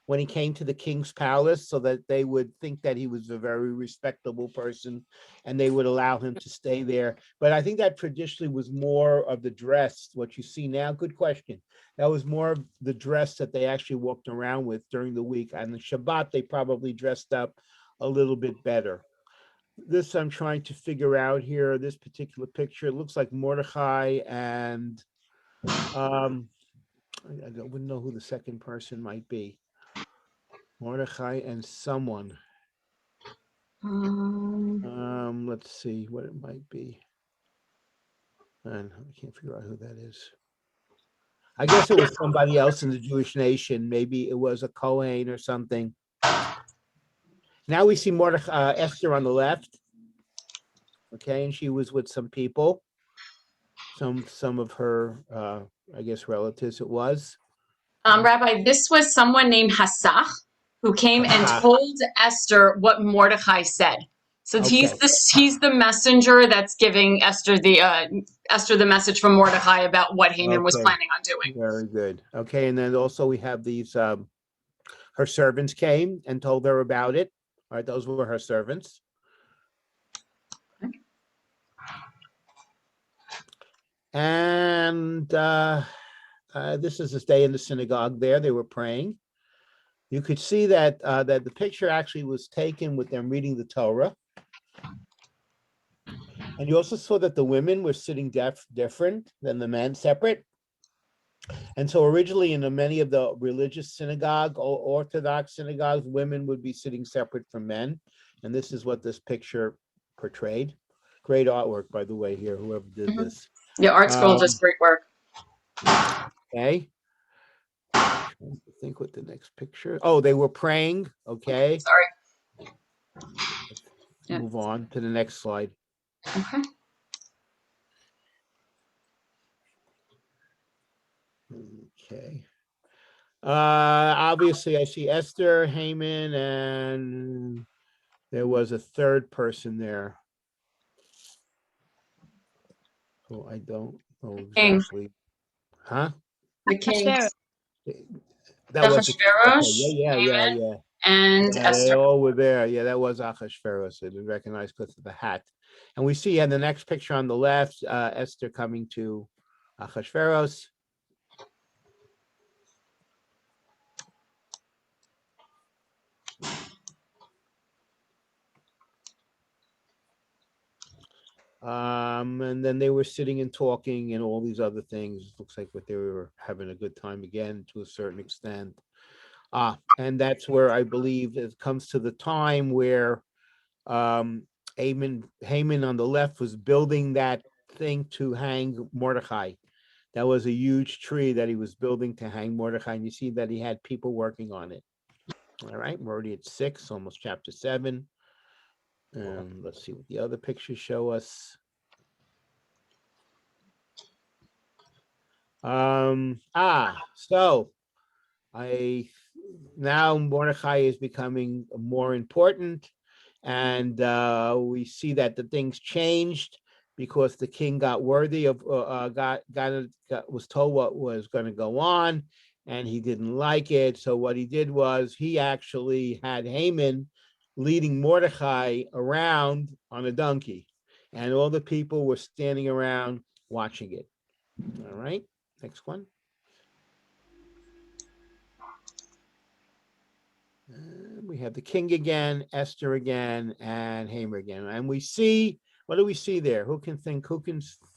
when he came to the king's palace so that they would think that he was a very respectable person and they would allow him to stay there. But I think that traditionally was more of the dress, what you see now. Good question. That was more of the dress that they actually walked around with during the week. And the Shabbat, they probably dressed up a little bit better. This I'm trying to figure out here, this particular picture. It looks like Mordecai and I wouldn't know who the second person might be. Mordecai and someone. Let's see what it might be. And I can't figure out who that is. I guess it was somebody else in the Jewish nation. Maybe it was a Kohen or something. Now we see Esther on the left. Okay, and she was with some people, some of her, I guess, relatives. It was. Rabbi, this was someone named Hassach who came and Hassach. told Esther what Mordecai said. So Okay. he's the messenger that's giving Esther the message from Mordecai about what Haman was Okay. planning on doing. Very good. Okay, and then also we have these. Her servants came and told her about it. All right, those were her servants. And this is this day in the synagogue. There, they were praying. You could see that that the picture actually was taken with them reading the Torah. And you also saw that the women were sitting different than the men, separate. And so originally in many of the religious synagogue or Orthodox synagogues, women would be sitting separate from men. And this is what this picture portrayed. Great artwork, by the way, here, whoever did this. Yeah, art school does great work. Okay. I'm trying to think what the next picture. Oh, they were praying. Okay. Sorry. Let's move on to the next slide. Okay. Okay. Obviously, I see Esther, Haman, and there was a third person there. Oh, I don't know exactly. Huh? The king. That was Achashverosh, yeah. and Yeah, Esther. they all were there. Yeah, that was Achashverosh. I didn't recognize because of the hat. And we see in the next picture on the left, Esther coming to Achashverosh. And then they were sitting and talking and all these other things. Looks like what they were having a good time again to a certain extent. And that's where I believe it comes to the time where Haman on the left was building that thing to hang Mordecai. That was a huge tree that he was building to hang Mordecai. And you see that he had people working on it. All right, we're already at 6, almost chapter 7. And let's see what the other pictures show us. So now Mordecai is becoming more important, and we see that the things changed because the king got worthy of was told what was going to go on, and he didn't like it. So what he did was he actually had Haman leading Mordecai around on a donkey, and all the people were standing around watching it. All right, next one. We have the king again, Esther again, and Haman again. And we see, what do we see there? Who can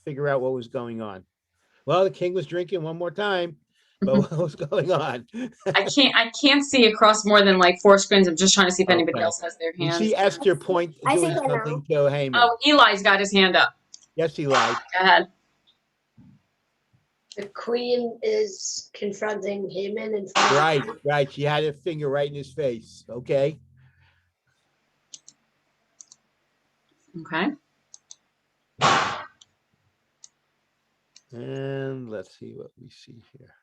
figure out what was going on? Well, the king was drinking one more time, but what was going on? I can't see across more than like 4 screens. I'm just trying to see if anybody else has their You hands. see Esther doing something to Haman. Oh, Eli's got his hand up. Yes, Eli. Go ahead. The queen is confronting Haman in front of Right. She had her finger right in his face. Okay. Okay. And let's see what we see here.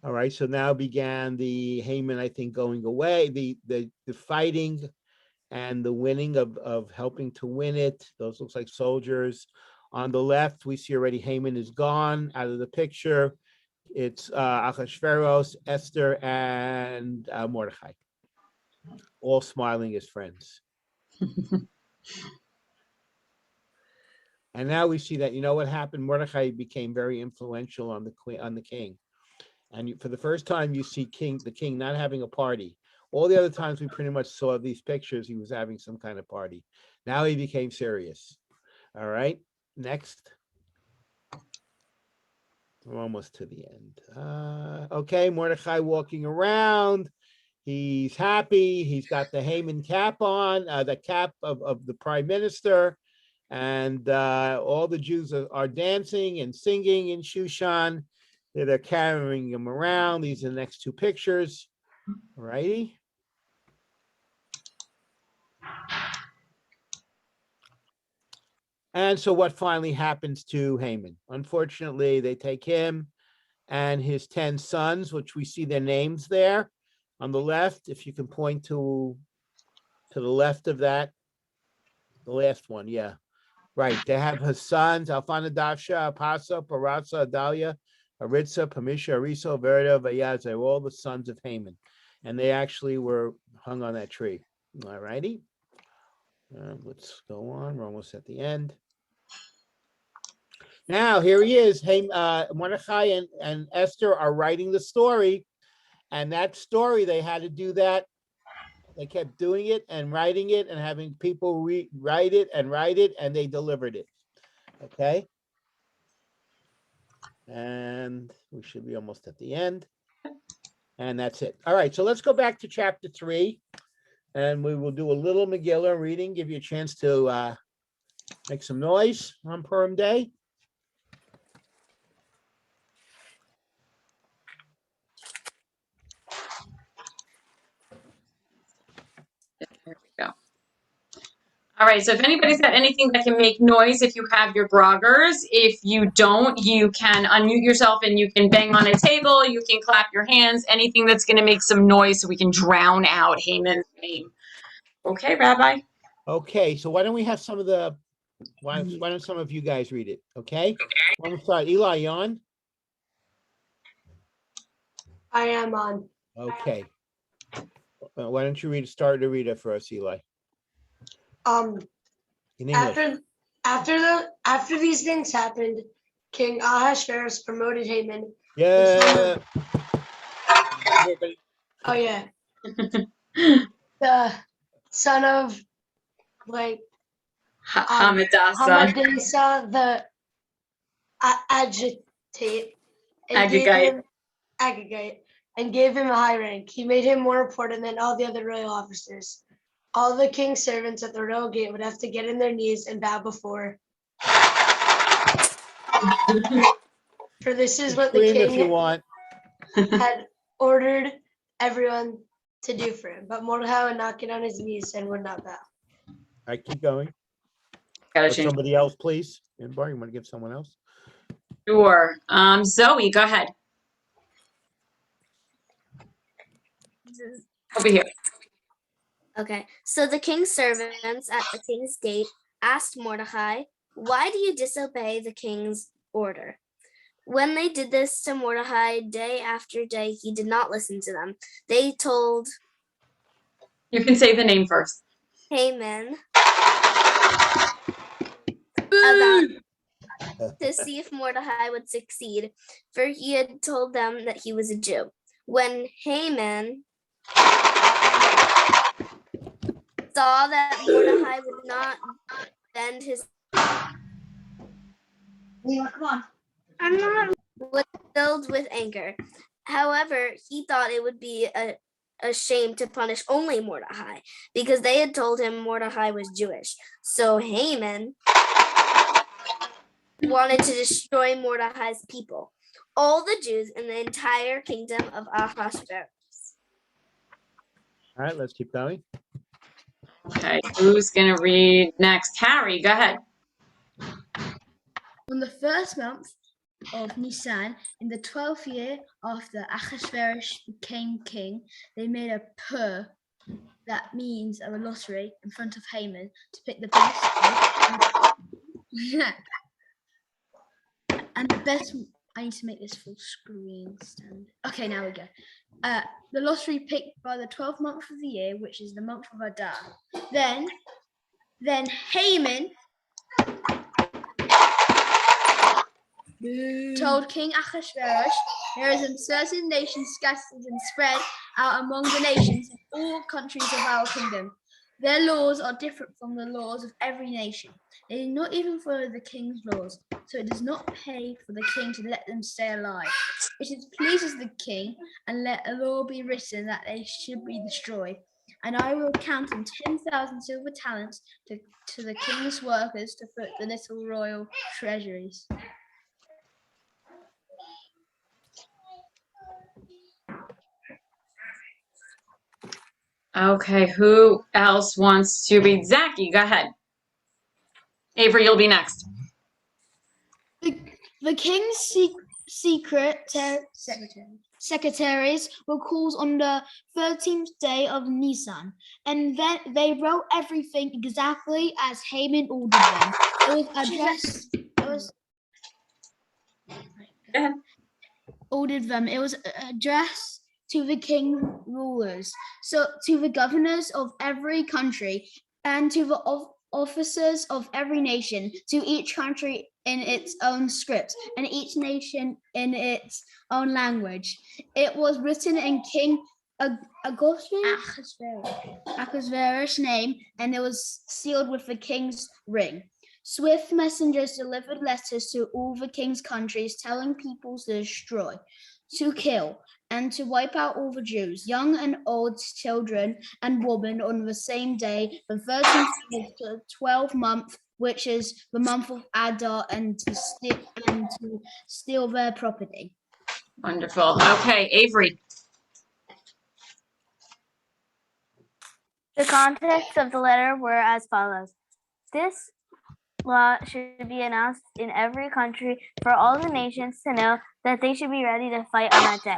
All right, so now began the Haman, I think, going away, the fighting and the winning of helping to win it. Those looks like soldiers. On the left, we see already Haman is gone out of the picture. It's Achashverosh, Esther, and Mordecai, all smiling as friends. And now we see that, you know what happened? Mordecai became very influential on the king. And for the first time, you see the king not having a party. All the other times we pretty much saw these pictures, he was having some kind of party. Now he became serious. All right, next. We're almost to the end. Okay, Mordecai walking around. He's happy. He's got the Haman cap on, the cap of the prime minister. And all the Jews are dancing and singing in Shushan. They're carrying him around. These are the next two pictures. All righty. And so what finally happens to Haman? Unfortunately, they take him and his 10 sons, which we see their names there on the left. If you can point to the left of that, the last one, yeah. Right, they have his sons, Alfanadasha, Apasa, Parasa, Adalia, Aritza, Pamisha, Ariso, Verda, Vayaz. They were all the sons of Haman. And they actually were hung on that tree. All righty. Let's go on. We're almost at the end. Now, here he is. Mordechai and Esther are writing the story. And that story, they had to do that. They kept doing it and writing it and having people write it, and they delivered it. Okay. And we should be almost at the end. And that's it. All right. So let's go back to chapter 3. And we will do a little Megillah reading, give you a chance to make some noise on Purim Day. There we go. All right, so if anybody's got anything that can make noise, if you have your groggers, if you don't, you can unmute yourself and you can bang on a table, you can clap your hands, anything that's going to make some noise so we can drown out Haman's name. Okay, Rabbi? Okay, so why don't we have some of the, why don't some of you guys read it, okay? Why don't we start? Eli, you on? I am on. Okay. Why don't you start to read it for us, Eli? In English. After these things happened, King Ahasuerus promoted Haman. Yeah. Oh yeah. The son of Hamadassah. Hamadassah, the Agagite, and gave him a high rank. He made him more important than all the other royal officers. All the king's servants at the royal gate would have to get on their knees and bow before. For this is what the Scream if you king want. had ordered everyone to do for him. But Mordecai would not get on his knees and would not bow. All right, keep going. Gotta Or change. somebody else, please. Anybody, you want to give someone else? Sure. Zoe, go ahead. Over here. Okay, so the king's servants at the king's gate asked Mordecai, "Why do you disobey the king's order?" When they did this to Mordecai day after day, he did not listen to them. They told You can say the name first. Haman about to see if Mordecai would succeed, for he had told them that he was a Jew. When Haman saw that Mordecai would not bend his was filled with anger. However, he thought it would be a shame to punish only Mordecai, because they had told him Mordecai was Jewish. So Haman wanted to destroy Mordecai's people, all the Jews in the entire kingdom of Ahasuerus. All right, let's keep going. Okay, who's going to read next? Harry, go ahead. On the first month of Nisan, in the 12th year after Ahasuerus became king, they made a pur, that means a lottery, in front of Haman to pick the best. And the best, I need to make this full screen stand. Okay, now we go. The lottery picked by the 12th month of the year, which is the month of Adar. Then Haman told King Ahasuerus, "There is a certain nation scattered and spread out among the nations in all countries of our kingdom. Their laws are different from the laws of every nation. They do not even follow the king's laws, so it does not pay for the king to let them stay alive. It pleases the king, and let a law be written that they should be destroyed. And I will count on 10,000 silver talents to the king's workers to put the little royal treasuries." Okay, who else wants to read? Zachy, go ahead. Avery, you'll be next. The king's secretaries were called on the 13th day of Nisan, and then they wrote everything exactly as Haman ordered them. It was addressed. It was addressed to the king rulers, so to the governors of every country, and to the officers of every nation, to each country in its own script, and each nation in its own language. It was written in King Ahasuerus' name, and it was sealed with the king's ring. Swift messengers delivered letters to all the king's countries, telling people to destroy, to kill, and to wipe out all the Jews, young and old, children and women, on the same day, the 13th of the 12th month, which is the month of Adar, and to steal their property. Wonderful. Okay, Avery. The contents of the letter were as follows. This law should be announced in every country for all the nations to know that they should be ready to fight on that day.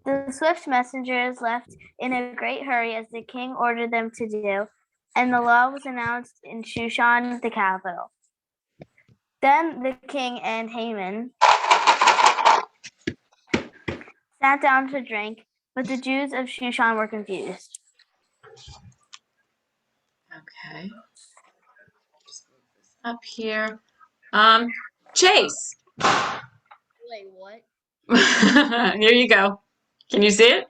The swift messengers left in a great hurry as the king ordered them to do, and the law was announced in Shushan, the capital. Then the king and Haman sat down to drink, but the Jews of Shushan were confused. Okay. Up here. Chase. Wait, what? Here you go. Can you see it?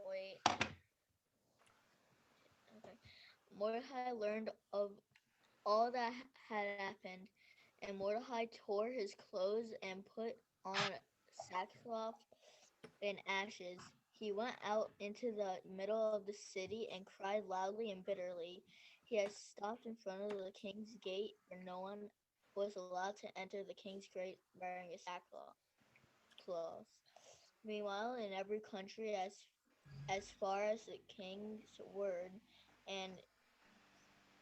Wait. Okay. Mordecai learned of all that had happened, and Mordecai tore his clothes and put on sackcloth and ashes. He went out into the middle of the city and cried loudly and bitterly. He had stopped in front of the king's gate, where no one was allowed to enter the king's gate wearing a sackcloth. Meanwhile, in every country, as far as the king's word and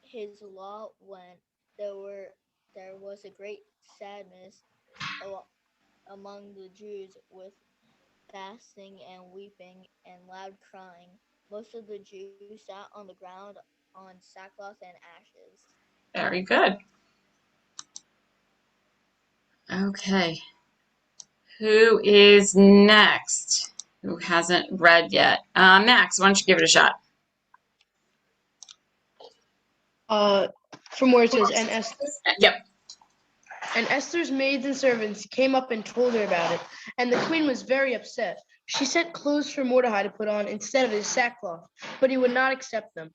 his law went, there was a great sadness among the Jews, with fasting and weeping and loud crying. Most of the Jews sat on the ground on sackcloth and ashes. Very good. Okay. Who is next? Who hasn't read yet? Max, why don't you give it a shot? From where it says, and Esther. Yep. And Esther's maids and servants came up and told her about it, and the queen was very upset. She sent clothes for Mordecai to put on instead of his sackcloth, but he would not accept them.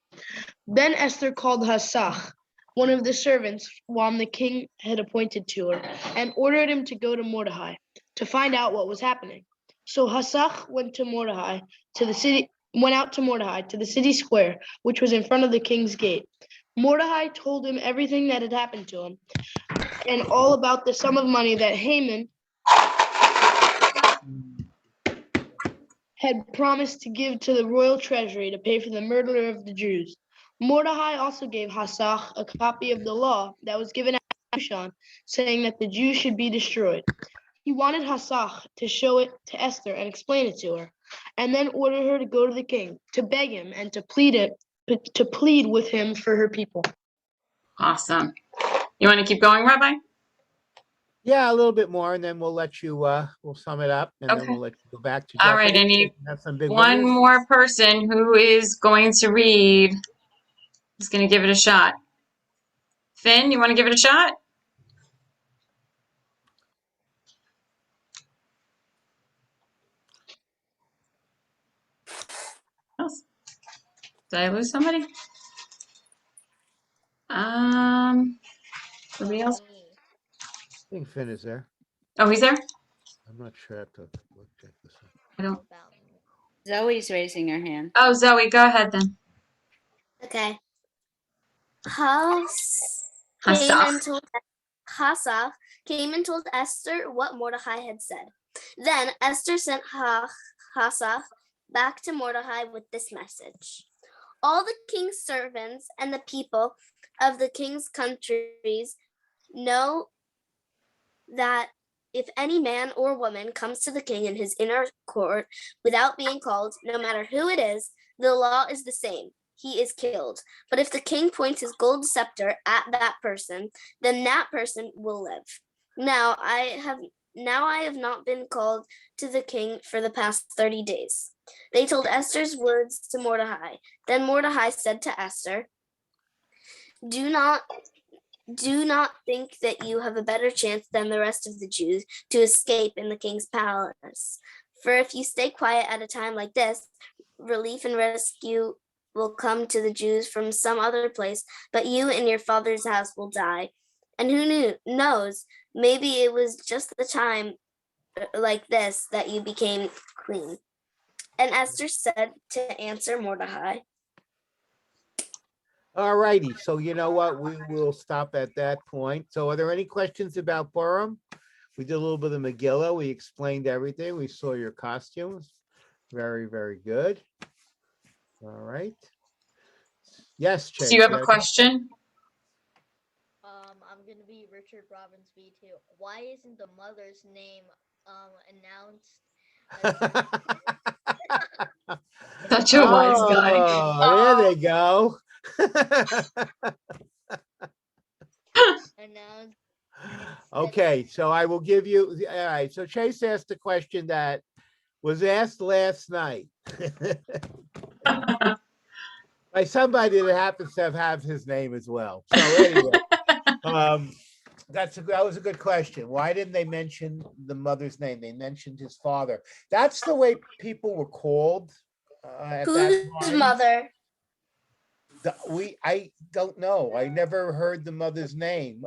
Then Esther called Hasach, one of the servants whom the king had appointed to her, and ordered him to go to Mordecai to find out what was happening. So Hasach went out to Mordecai to the city square, which was in front of the king's gate. Mordecai told him everything that had happened to him, and all about the sum of money that Haman had promised to give to the royal treasury to pay for the murder of the Jews. Mordecai also gave Hasach a copy of the law that was given at Shushan, saying that the Jews should be destroyed. He wanted Hasach to show it to Esther and explain it to her, and then order her to go to the king, to beg him and to plead with him for her people. Awesome. You want to keep going, Rabbi? Yeah, a little bit more, and then we'll let you, we'll sum it up, and then we'll let you go back to All right, I Jeopardy. need Have some big one winners. more person who is going to read. Who's going to give it a shot? Finn, you want to give it a shot? Else? Did I lose somebody? Somebody else? I think Finn is there. Oh, he's there? I'm not sure. I have to look, check this out. I don't. Zoe's raising her hand. Oh, Zoe, go ahead then. Okay. Hasach came and told Esther what Mordecai had said. Then Esther sent Hasach back to Mordecai with this message. All the king's servants and the people of the king's countries know that if any man or woman comes to the king in his inner court without being called, no matter who it is, the law is the same. He is killed. But if the king points his gold scepter at that person, then that person will live. Now I have not been called to the king for the past 30 days. They told Esther's words to Mordecai. Then Mordecai said to Esther, Do not think that you have a better chance than the rest of the Jews to escape in the king's palace. For if you stay quiet at a time like this, relief and rescue will come to the Jews from some other place, but you and your father's house will die. And who knows, maybe it was just the time like this that you became queen. And Esther said to answer Mordecai, All righty. So you know what? We will stop at that point. So are there any questions about Purim? We did a little bit of Megillah. We explained everything. We saw your costumes. Very, very good. All right. Yes, Chase. Do you have a yes. question? I'm gonna be Richard Robbins V2. Why isn't the mother's name announced? Such a wise guy. Oh, there they go. Announced. Okay, so I will give you, all right, so Chase asked a question that was asked last night by somebody that happens to have his name as well. So anyway, that was a good question. Why didn't they mention the mother's name? They mentioned his father. That's the way people were called at that whose time. mother? I don't know. I never heard the mother's name.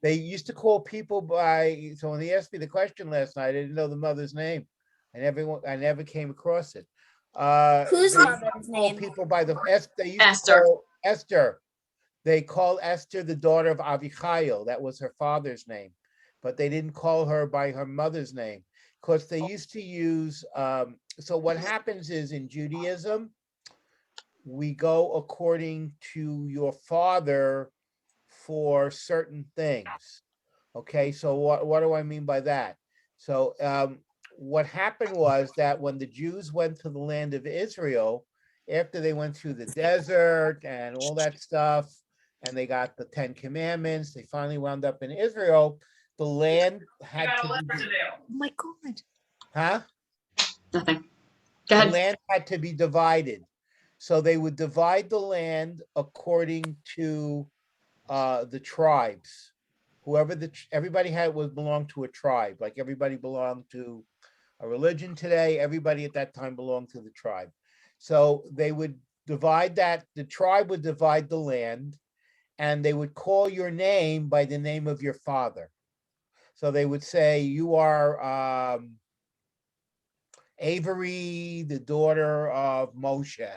They used to call people by, so when they asked me the question last night, I didn't know the mother's name. I never came across it. Whose They used to mother's call name? people by the they used Esther. to call Esther. They called Esther the daughter of Avichail. That was her father's name, but they didn't call her by her mother's name because they used to use. So what happens is in Judaism, we go according to your father for certain things. Okay, so what do I mean by that? So what happened was that when the Jews went to the land of Israel, after they went through the desert and all that stuff, and they got the 10 Commandments, they finally wound up in Israel. The land had to be, Oh my God. huh? Nothing. Go The ahead. land had to be divided. So they would divide the land according to the tribes. Everybody belonged to a tribe. Like everybody belonged to a religion today. Everybody at that time belonged to the tribe. So they would divide that. The tribe would divide the land, and they would call your name by the name of your father. So they would say you are Avery, the daughter of Moshe.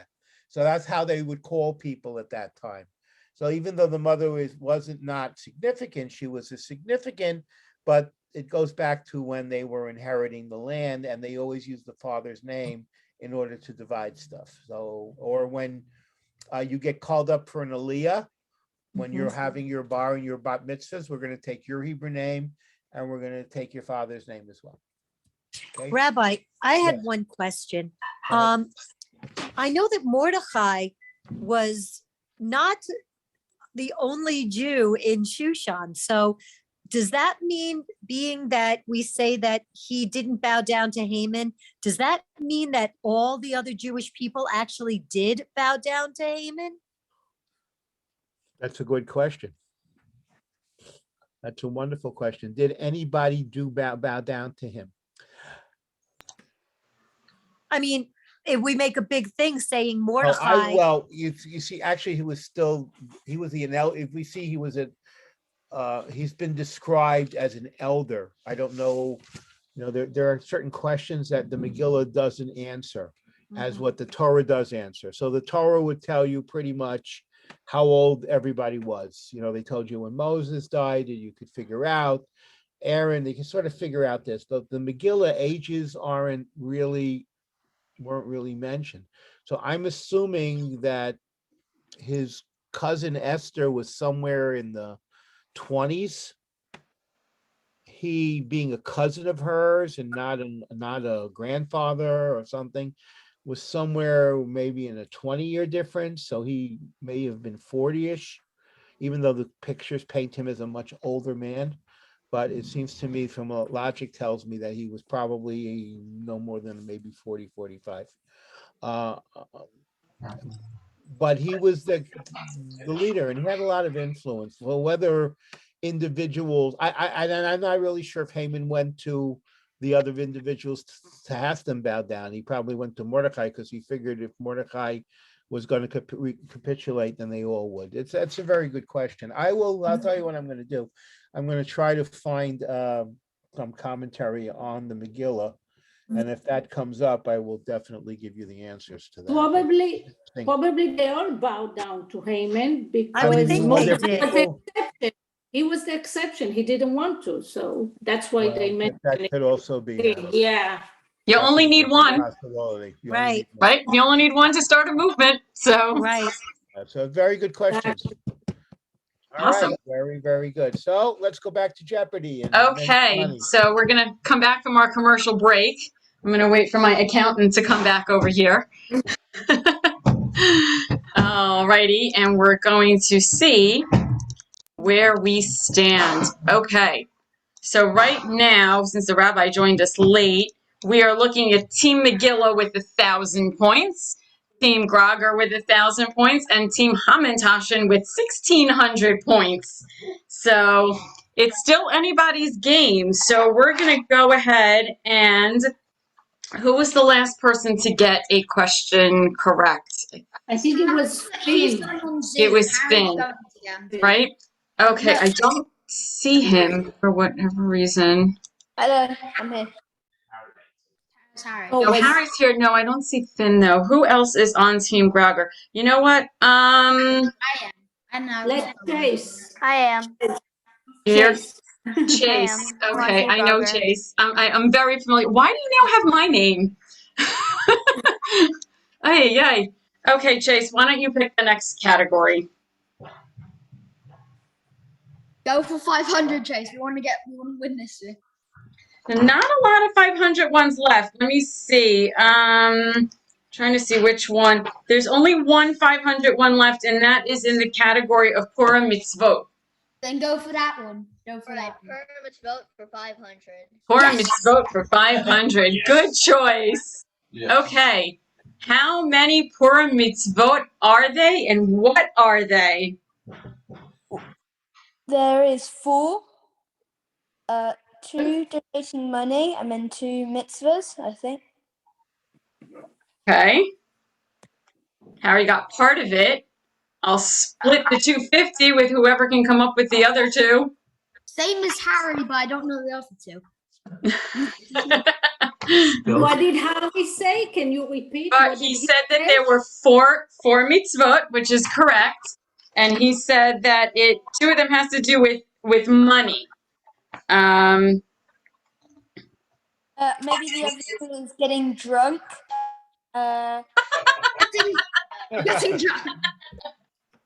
So that's how they would call people at that time. So even though the mother wasn't not significant, she was a significant, but it goes back to when they were inheriting the land, and they always used the father's name in order to divide stuff. So, or when you get called up for an aliyah, when you're having your bar and your bat mitzvahs, we're going to take your Hebrew name, and we're going to take your father's name as well. Okay. Rabbi, I had Yes. one question. Go ahead. I know that Mordecai was not the only Jew in Shushan. So does that mean, being that we say that he didn't bow down to Haman, does that mean that all the other Jewish people actually did bow down to Haman? That's a good question. That's a wonderful question. Did anybody bow down to him? I mean, if we make a big thing saying Oh, Mordecai, well, you see, actually, he was if we see he was he's been described as an elder. I don't know, there are certain questions that the Megillah doesn't answer as what the Torah does answer. So the Torah would tell you pretty much how old everybody was. They told you when Moses died, and you could figure out Aaron, they can sort of figure out this. The Megillah ages weren't really mentioned. So I'm assuming that his cousin Esther was somewhere in the 20s. He being a cousin of hers and not a grandfather or something was somewhere maybe in a 20-year difference. So he may have been 40-ish, even though the pictures paint him as a much older man. But it seems to me from what logic tells me that he was probably no more than maybe 40, 45. But he was the leader and he had a lot of influence. Well, whether individuals, I'm not really sure if Haman went to the other individuals to have them bow down. He probably went to Mordecai because he figured if Mordecai was going to capitulate, then they all would. That's a very good question. I'll tell you what I'm going to do. I'm going to try to find some commentary on the Megillah. And if that comes up, I will definitely give you the answers to that. Probably they all bowed down to Haman because I would think they did. He was the exception. He didn't want to, so that's why they mentioned that could also be. Yeah. You only need one. Right. Right? You only need one to start a movement. So Right. So very good questions. All awesome. right, very, very good. So let's go back to Jeopardy. And Okay, so we're going to come back from our commercial break. I'm going to wait for my accountant to come back over here. All righty, and we're going to see where we stand. Okay, so right now, since the rabbi joined us late, we are looking at Team Megillah with 1,000 points, Team Grogger with 1,000 points, and Team Hamantashen with 1,600 points. So it's still anybody's game. So we're going to go ahead and who was the last person to get a question correct? I think it was Finn. It was Finn, right? Okay, I don't see him for whatever reason. Hello, I'm here. Harry. Oh, Harry's here. No, I don't see Finn though. Who else is on Team Grogger? You know what? I am. I know. Let's Chase. I am. Here, Chase. Chase. I am. Okay, Team I know Grogger. Chase. I'm very familiar. Why do you now have my name? Ay, ay. Okay, Chase, why don't you pick the next category? Go for 500, Chase. We want to win this. Not a lot of 500 ones left. Let me see. Trying to see which one. There's only one 500 one left, and that is in the category of Purim Mitzvot. Then go for that one. Go for that one. Purim vote for 500. Purim Yes. Mitzvot for 500. Yes. Good choice. Yes. Okay. How many Purim Mitzvot are they, and what are they? There is 4. 2 donating money and then 2 mitzvahs, I think. Okay. Harry got part of it. I'll split the 250 with whoever can come up with the other 2. Same as Harry, but I don't know the other 2. What did Harry say? Can you repeat? But he said that there were four mitzvot, which is correct, and he said that 2 of them has to do with money. Maybe the other thing is getting drunk. Getting drunk.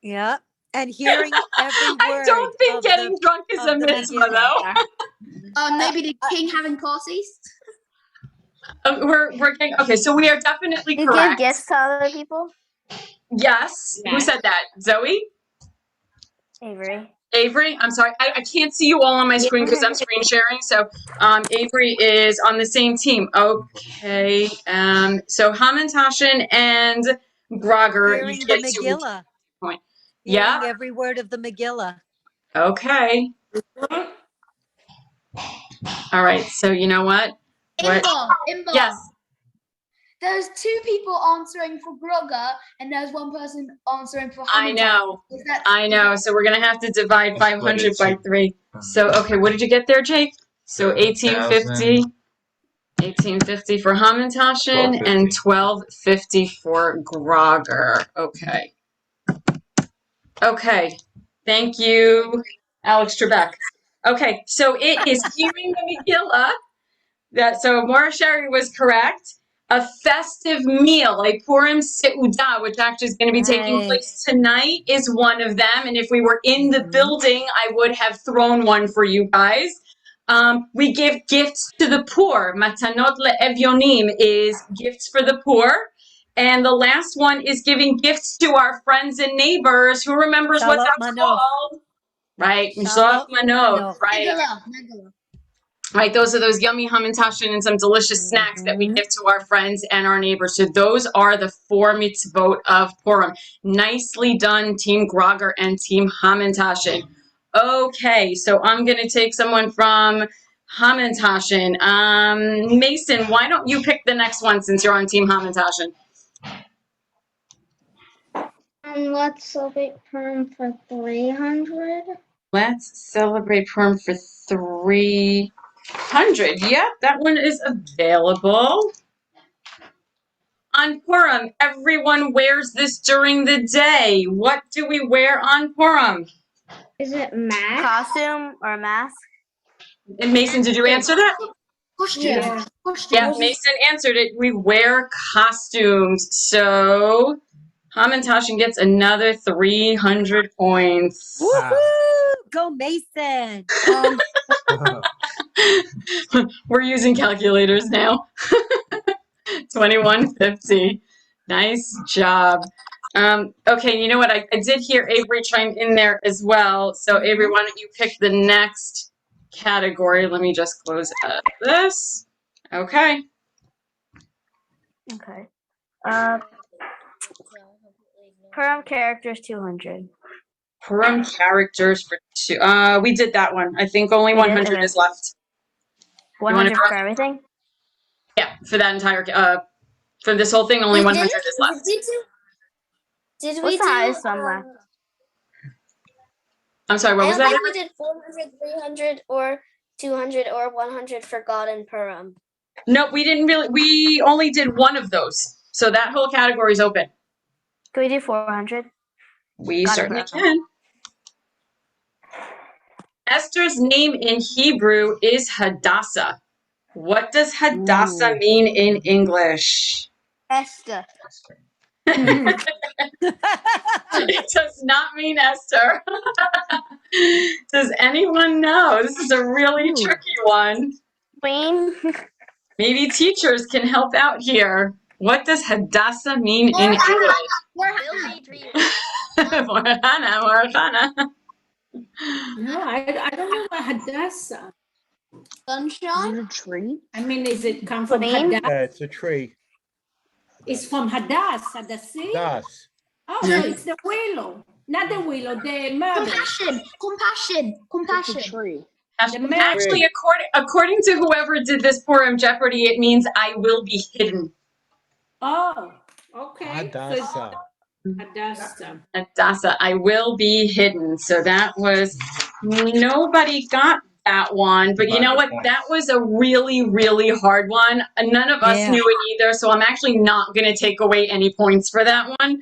Yeah. And hearing every word. I don't think of getting drunk is a the mitzvah, Megillah. though. Maybe the king having parties. We're getting okay. So we are definitely You correct. give gifts to other people? Yes. Who said that? Zoe? Avery. Avery? I'm sorry. I can't see you all on my screen because I'm screen sharing. So Avery is on the same team. Okay. So Hamantashen and Grogger, Hearing you the get 2 Megillah. point. Hearing Yeah. every word of the Megillah. Okay. All right. So you know what? Imba. Yes. There's 2 people answering for Grogger, and there's 1 person answering for I Hamilton. know. I know. So we're gonna have to divide 500 by 3. So okay, what did you get there, Jake? So 1850. 1850 for Hamantashen and 1250 for Grogger. Okay. Okay. Thank you, Alex Trebek. Okay, so it is hearing the Megillah. So Maura Sherry was correct. a festive meal, a Purim Seudah, which actually is going to be taking Right. place tonight, is one of them. And if we were in the building, I would have thrown one for you guys. We give gifts to the poor. Matanot le'evyonim is gifts for the poor. And the last one is giving gifts to our friends and neighbors. Who remembers what Shalot that's Manot. called? Right, Shalot Mishloach Manot, Manot. right. Megala. Right, those are those yummy hamantashen and some delicious snacks that we give to our friends and our neighbors. So those are the 4 mitzvot of Purim. Nicely done, Team Grogger and Team Hamantashen. Okay, so I'm going to take someone from Hamantashen. Mason, why don't you pick the next one since you're on Team Hamantashen? Let's celebrate Purim for 300. Let's celebrate Purim for 300. Yep, that one is available. On Purim, everyone wears this during the day. What do we wear on Purim? Is it mask? Costume or mask? And Mason, did you answer that? Costume. Yeah. Costume. Yeah, Mason answered it. We wear costumes. So Hamantashen gets another 300 points. Woohoo! Go Mason. We're using calculators now. 2150. Nice job. Okay, you know what? I did hear Avery chime in there as well. So Avery, why don't you pick the next category? Let me just close up this. Okay. Okay. Purim characters 200. Purim characters for 2. We did that one. I think only We did? 100 Okay. is left. 100 for everything? Yeah, for that entire for this whole thing, only 100 is left. Did we What's the do, highest one left? I'm sorry, what I was don't that? think we did 400, 300, or 200, or 100 for God and Purim. No, we didn't really. We only did one of those. So that whole category is open. Can we do 400? We God and certainly Purim. can. Esther's name in Hebrew is Hadassah. What does Hadassah mean in English? Esther. It does not mean Esther. Does anyone know? This is a really tricky one. Queen. Maybe teachers can help out here. What does Hadassah mean in English? We'll be 3. Morgana. No, I don't know what Hadassah. Sunshine. a tree? I mean, is it come from Pudding? Hadassah? Yeah, it's a tree. It's from Hadassah, the sea? Das. Oh, so it's the willow. Not the willow, the myrtle. Compassion. Compassion. Compassion. Tree. Actually, according to whoever did this Purim Jeopardy, it means I will be hidden. Oh, okay. So it's Hadassah. Hadassah. Hadassah, I will be hidden. So that was, nobody got that one. But you know what? That was a really, really hard one. None of us Yeah. knew it either. So I'm actually not going to take away any points for that one.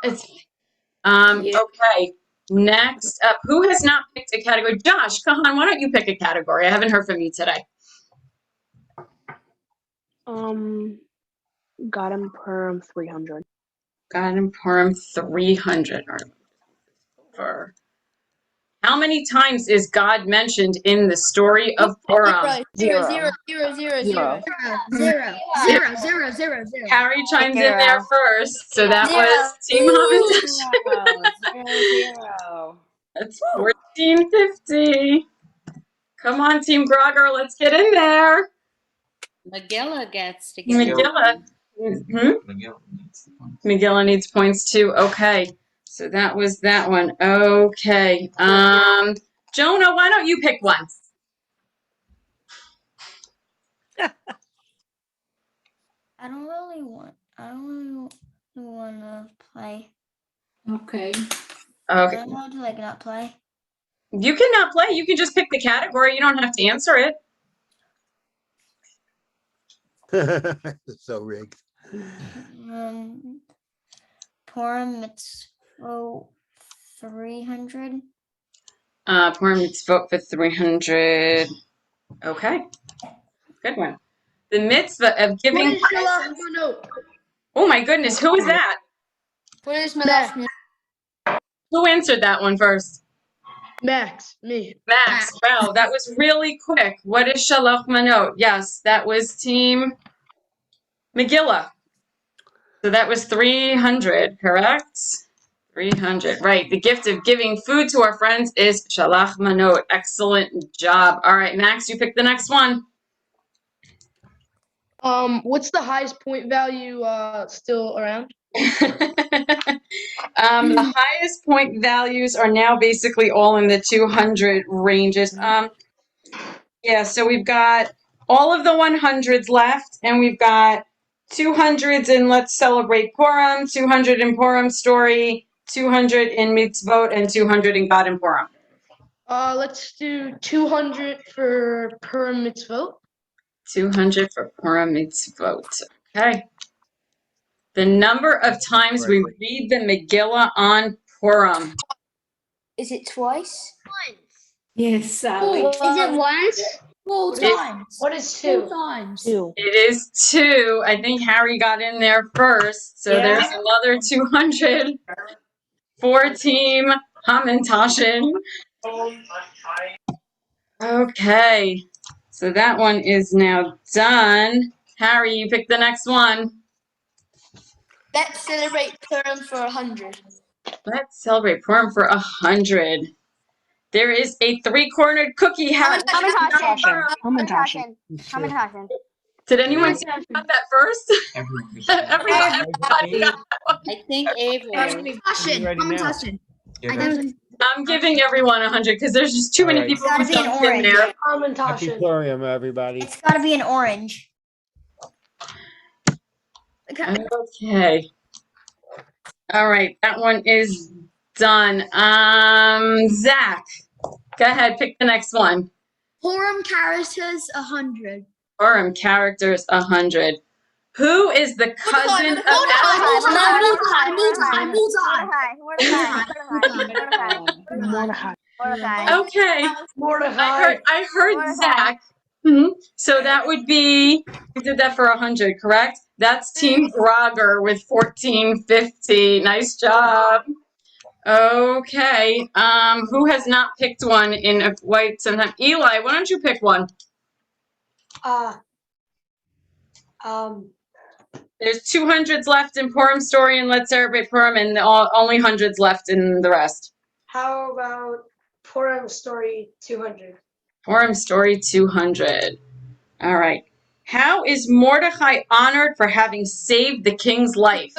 It's okay. Next up, who has not picked a category? Josh, Kahan, why don't you pick a category? I haven't heard from you today. God and Purim 300. God and Purim 300. For how many times is God mentioned in the story of Purim? Zero. Zero. Zero. Zero. Zero. Zero. Zero. Zero. Zero. Zero. Harry chimed in there first, so that Zero. was Team Hamantashen. 0, 0. That's 1450. Come on, Team Grogger, let's get in there. Megillah gets to get Megillah. Megillah needs points too. Okay, so that was that one. Okay, Jonah, why don't you pick one? I don't really want to play. Okay. Okay, How to not play? you cannot play. You can just pick the category. You don't have to answer it. So rigged. Purim, it's 300. Purim, let's vote for 300. Okay, good one. the mitzvah of What giving. is Shalach Manot? Oh my goodness, who is that? What is Max. Malach? Who answered that one first? Max, me. Max. Wow, that was really quick. What is Shalach Manot? Yes, that was Team Megillah. So that was 300, correct? 300, right. The gift of giving food to our friends is Shalach Manot. Excellent job. All right, Max, you pick the next one. What's the highest point value still around? The highest point values are now basically all in the 200 ranges. Yeah, so we've got all of the 100s left, and we've got 200s in Let's Celebrate Purim, 200 in Purim Story, 200 in Mitzvot, and 200 in God and Purim. Let's do 200 for Purim Mitzvot. 200 for Purim Mitzvot. Okay. The number of times we read the Megillah on Purim. Is it twice? Once. Yes, Sally. Is it once? 4 It- times. What is 4 2? times. It is 2. I think Harry got in there first. So there's another 200 for Team Hamantashen. Okay. So that one is now done. Harry, you pick the next one. Let's celebrate Purim for 100. Let's celebrate Purim for 100. There is a 3-cornered cookie hat. Hamantashen. Did anyone see about that first? Everybody got that one. I think Avery. I'm giving everyone 100 because there's just too many people who jumped in there. Happy Purim, everybody. Gotta be an orange. Okay. All right, that one is done. Zach, go ahead, pick the next one. Purim characters 100. Purim characters 100. Who is the cousin of Okay. I heard Zach. So that would be, we did that for 100, correct? That's Team Grogger with 1450. Nice job. Okay. Who has not picked one in quite some time? Eli, why don't you pick one? There's 200s left in Purim Story and Let's Celebrate Purim, and only 100s left in the rest. How about Purim Story 200? Purim Story 200. All right. How is Mordecai honored for having saved the king's life?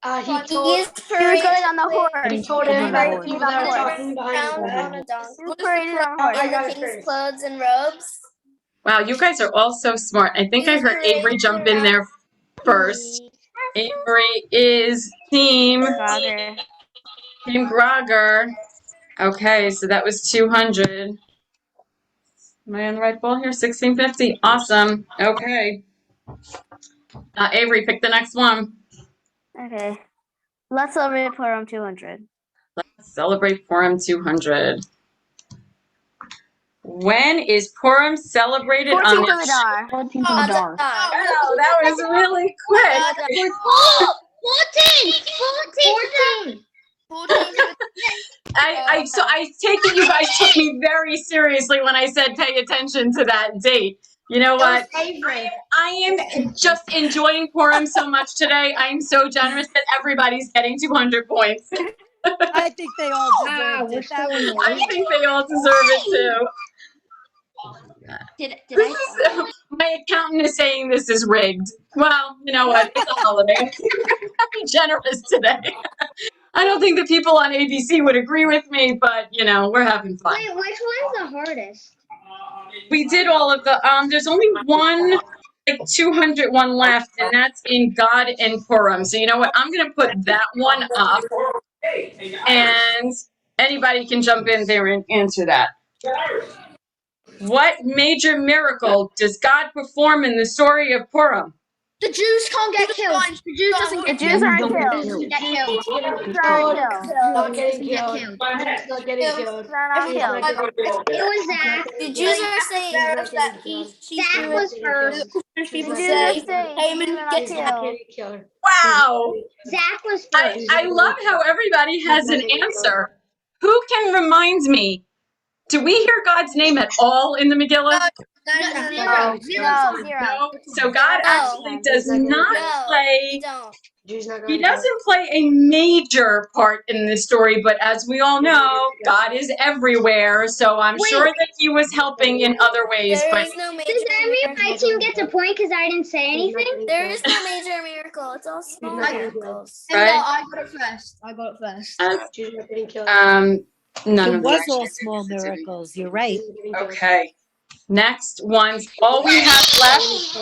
He told He was going on the horse. He told him about the He people was that on were the talking behind him. He was paraded on a horse. In the king's clothes and robes. Wow, you guys are all so smart. I think I heard Avery jump in there first. Avery is Team Grogger. Okay, so that was 200. Am I on the right ball here? 1650. Awesome. Okay. Avery, pick the next one. Okay. Let's celebrate Purim 200. Let's celebrate Purim 200. When is Purim celebrated 14th on of Adar. 14th of Adar. Wow, that was really quick. 14. So I take it you guys took me very seriously when I said pay attention to that date. You know what? I am just enjoying Purim so much today. I am so generous that everybody's getting 200 points. I think they all deserved it. That was I think they all deserve it too. My accountant is saying this is rigged. Well, you know what? It's a holiday. I'm generous today. I don't think the people on ABC would agree with me, but you know, we're having fun. Wait, which one's the hardest? We did all of the there's only one like 200 one left, and that's in God and Purim. So you know what? I'm gonna put that one up, and anybody can jump in there and answer that. What major miracle does God perform in the story of Purim? The Jews can't get killed. The Jews doesn't get Jews aren't killed. killed. Doesn't get killed. Jews aren't killed. Not getting Doesn't get killed. killed. It's not getting killed. They're not She's not killed. getting killed. It was Zach. The Jews are saying Zach was first. People Jews say are saying Haman Jews are not gets killed. Getting killed. Wow. Zach was I, first. I love how everybody has an answer. Who can remind me? Do we hear God's name at all in the Megillah? Zero. No, zero. No. So God No. actually does not no, play. you don't. He doesn't play a major part in this story, but as we all know, God is everywhere. So I'm Wait. sure that he was helping in other ways. There But is no major Does that mean miracle. my team gets a point because I didn't say anything? There is no major miracle. It's all small miracles. Right. I got it first. I got it first. She's not getting killed. None It of was them all actually small did. miracles. You're right. Okay. Next ones. All we have left.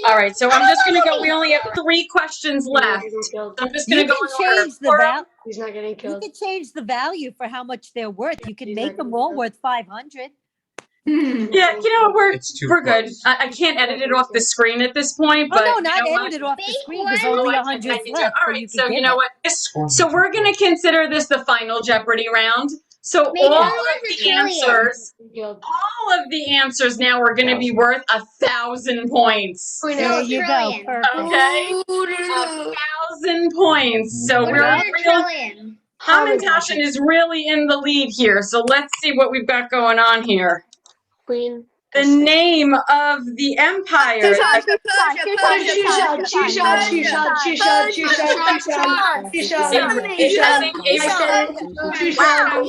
All right. So I'm just going to go. We only have 3 questions left. So I'm just going You to go can in order. change the value. She's not getting You killed. can change the value for how much they're worth. You can She's make not them gonna all be worth 500. Yeah, you know what? We're good. I can't edit it off the screen at this point, Oh but no, you not know what? edited off the Fake screen. There's one. only I 100 can do it. left, All so right, you so can you give know it. what? So we're going to consider this the final Jeopardy round. So Maybe all it of was a the trillion. answers, all of the answers now are going to be worth 1,000 points. There you go. Trillion. Perfect. Okay, 1,000 points. So What we're about a real. trillion? Hamantashen is really in the lead here. So let's see what we've got going on here. Queen. The name of the empire. I think Avery. Wow.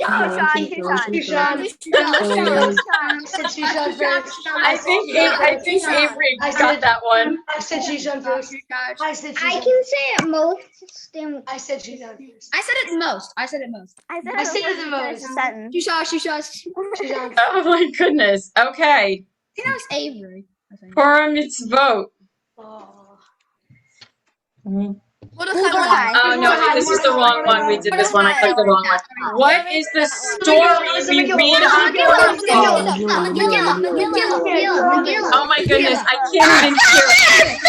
I think Avery got that one. I said she's on first. I said I can say it most. I said she's on first. I said it most. I said it most. I said, I said it the finish most. the sentence. She's on Oh my goodness. Okay. You know it's Avery. I think. Purim, it's vote. Oh no, this is the wrong one. We did this one. I clicked the wrong one. What is the story we read on Purim? Oh my goodness, I can't even hear it.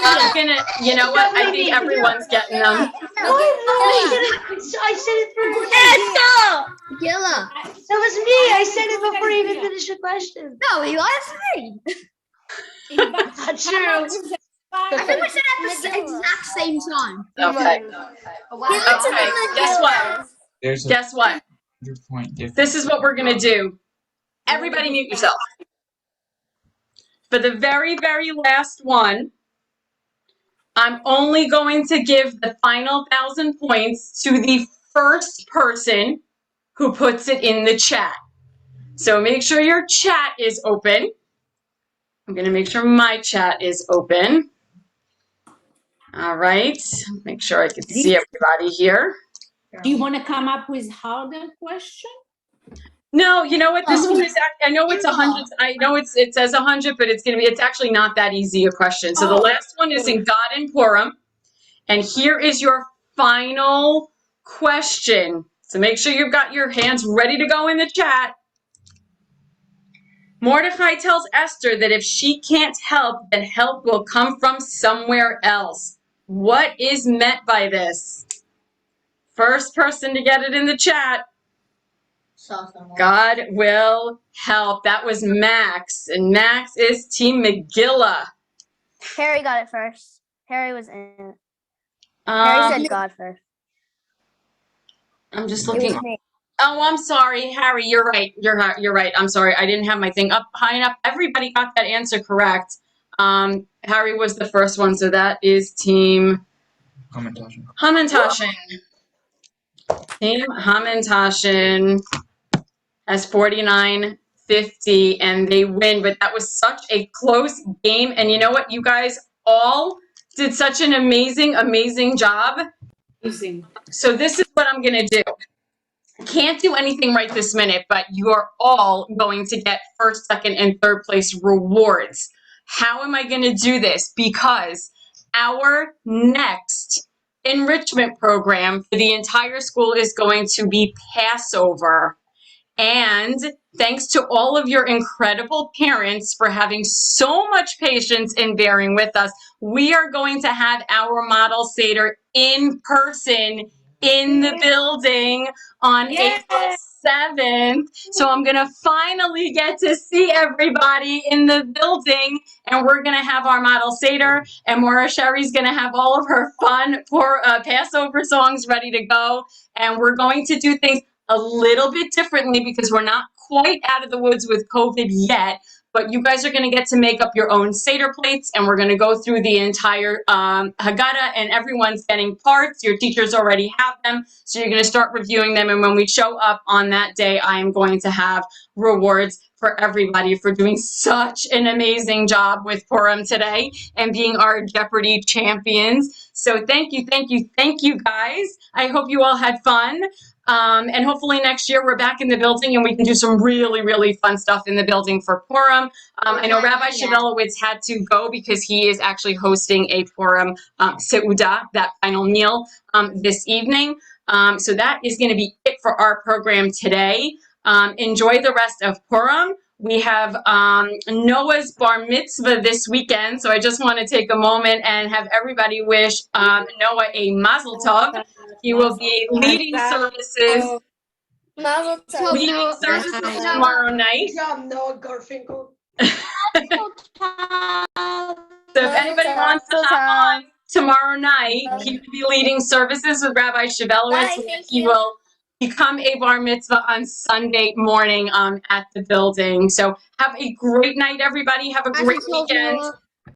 I'm gonna, you know what? I think everyone's getting them. I said it first. Gilla. That was me. I said it before you even finished the question. No, Eli, that's me. Not true. I think we said it at the exact same time. Okay. Okay. Guess what? Guess what? This is what we're gonna do. Everybody mute yourself. For the very, very last one, I'm only going to give the final 1,000 points to the first person who puts it in the chat. So make sure your chat is open. I'm going to make sure my chat is open. All right. Make sure I can see everybody here. Do you want to come up with harder question? No, you know what? This one is. I know it's 100. I know it says 100, but it's actually not that easy a question. So the last one is in God and Purim, and here is your final question. So make sure you've got your hands ready to go in the chat. Mordecai tells Esther that if she can't help, then help will come from somewhere else. What is meant by this? First person to get it in the chat. God will help. That was Max, and Max is Team Megillah. Harry got it first. Harry was in. Harry said God first. I'm just It looking. was me. Oh, I'm sorry, Harry. You're right. You're right. I'm sorry. I didn't have my thing up high enough. Everybody got that answer correct. Harry was the first one, so that is Team Hamantashen. Team Hamantashen has 49-50, and they win. But that was such a close game. And you know what? You guys all did such an amazing, amazing job. Amazing. So this is what I'm going to do. I can't do anything right this minute, but you are all going to get first, second, and third place rewards. How am I going to do this? Because our next enrichment program for the entire school is going to be Passover. And thanks to all of your incredible parents for having so much patience and bearing with us. We are going to have our model Seder in person in the building on April 7th. So I'm going to finally get to see everybody in the building, and we're going to have our model Seder, and Maura Sherry's going to have all of her fun Passover songs ready to go. And we're going to do things a little bit differently because we're not quite out of the woods with COVID yet, but you guys are going to get to make up your own Seder plates, and we're going to go through the entire Haggadah, and everyone's getting parts. Your teachers already have them, so you're going to start reviewing them, and when we show up on that day, I am going to have rewards for everybody for doing such an amazing job with Purim today and being our Jeopardy champions. So thank you, thank you, thank you, guys. I hope you all had fun. And hopefully next year we're back in the building and we can do some really, really fun stuff in the building for Purim. I know Rabbi Shavelowitz had to go because he is actually hosting a Purim Seudah, that final meal, this evening. So that is going to be it for our program today. Enjoy the rest of Purim. We have Noah's bar mitzvah this weekend, so I just want to take a moment and have everybody wish Noah a mazel tov. He will be leading services tomorrow night. Good job, Noah Garfinkel. So if anybody wants to hop on tomorrow night, he will be leading services with Rabbi Shavelowitz, and he will become a bar mitzvah on Sunday morning at the building. So have a great night, everybody. Have a great weekend,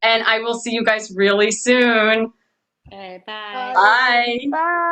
and I will see you guys really soon. Bye. Bye. Bye.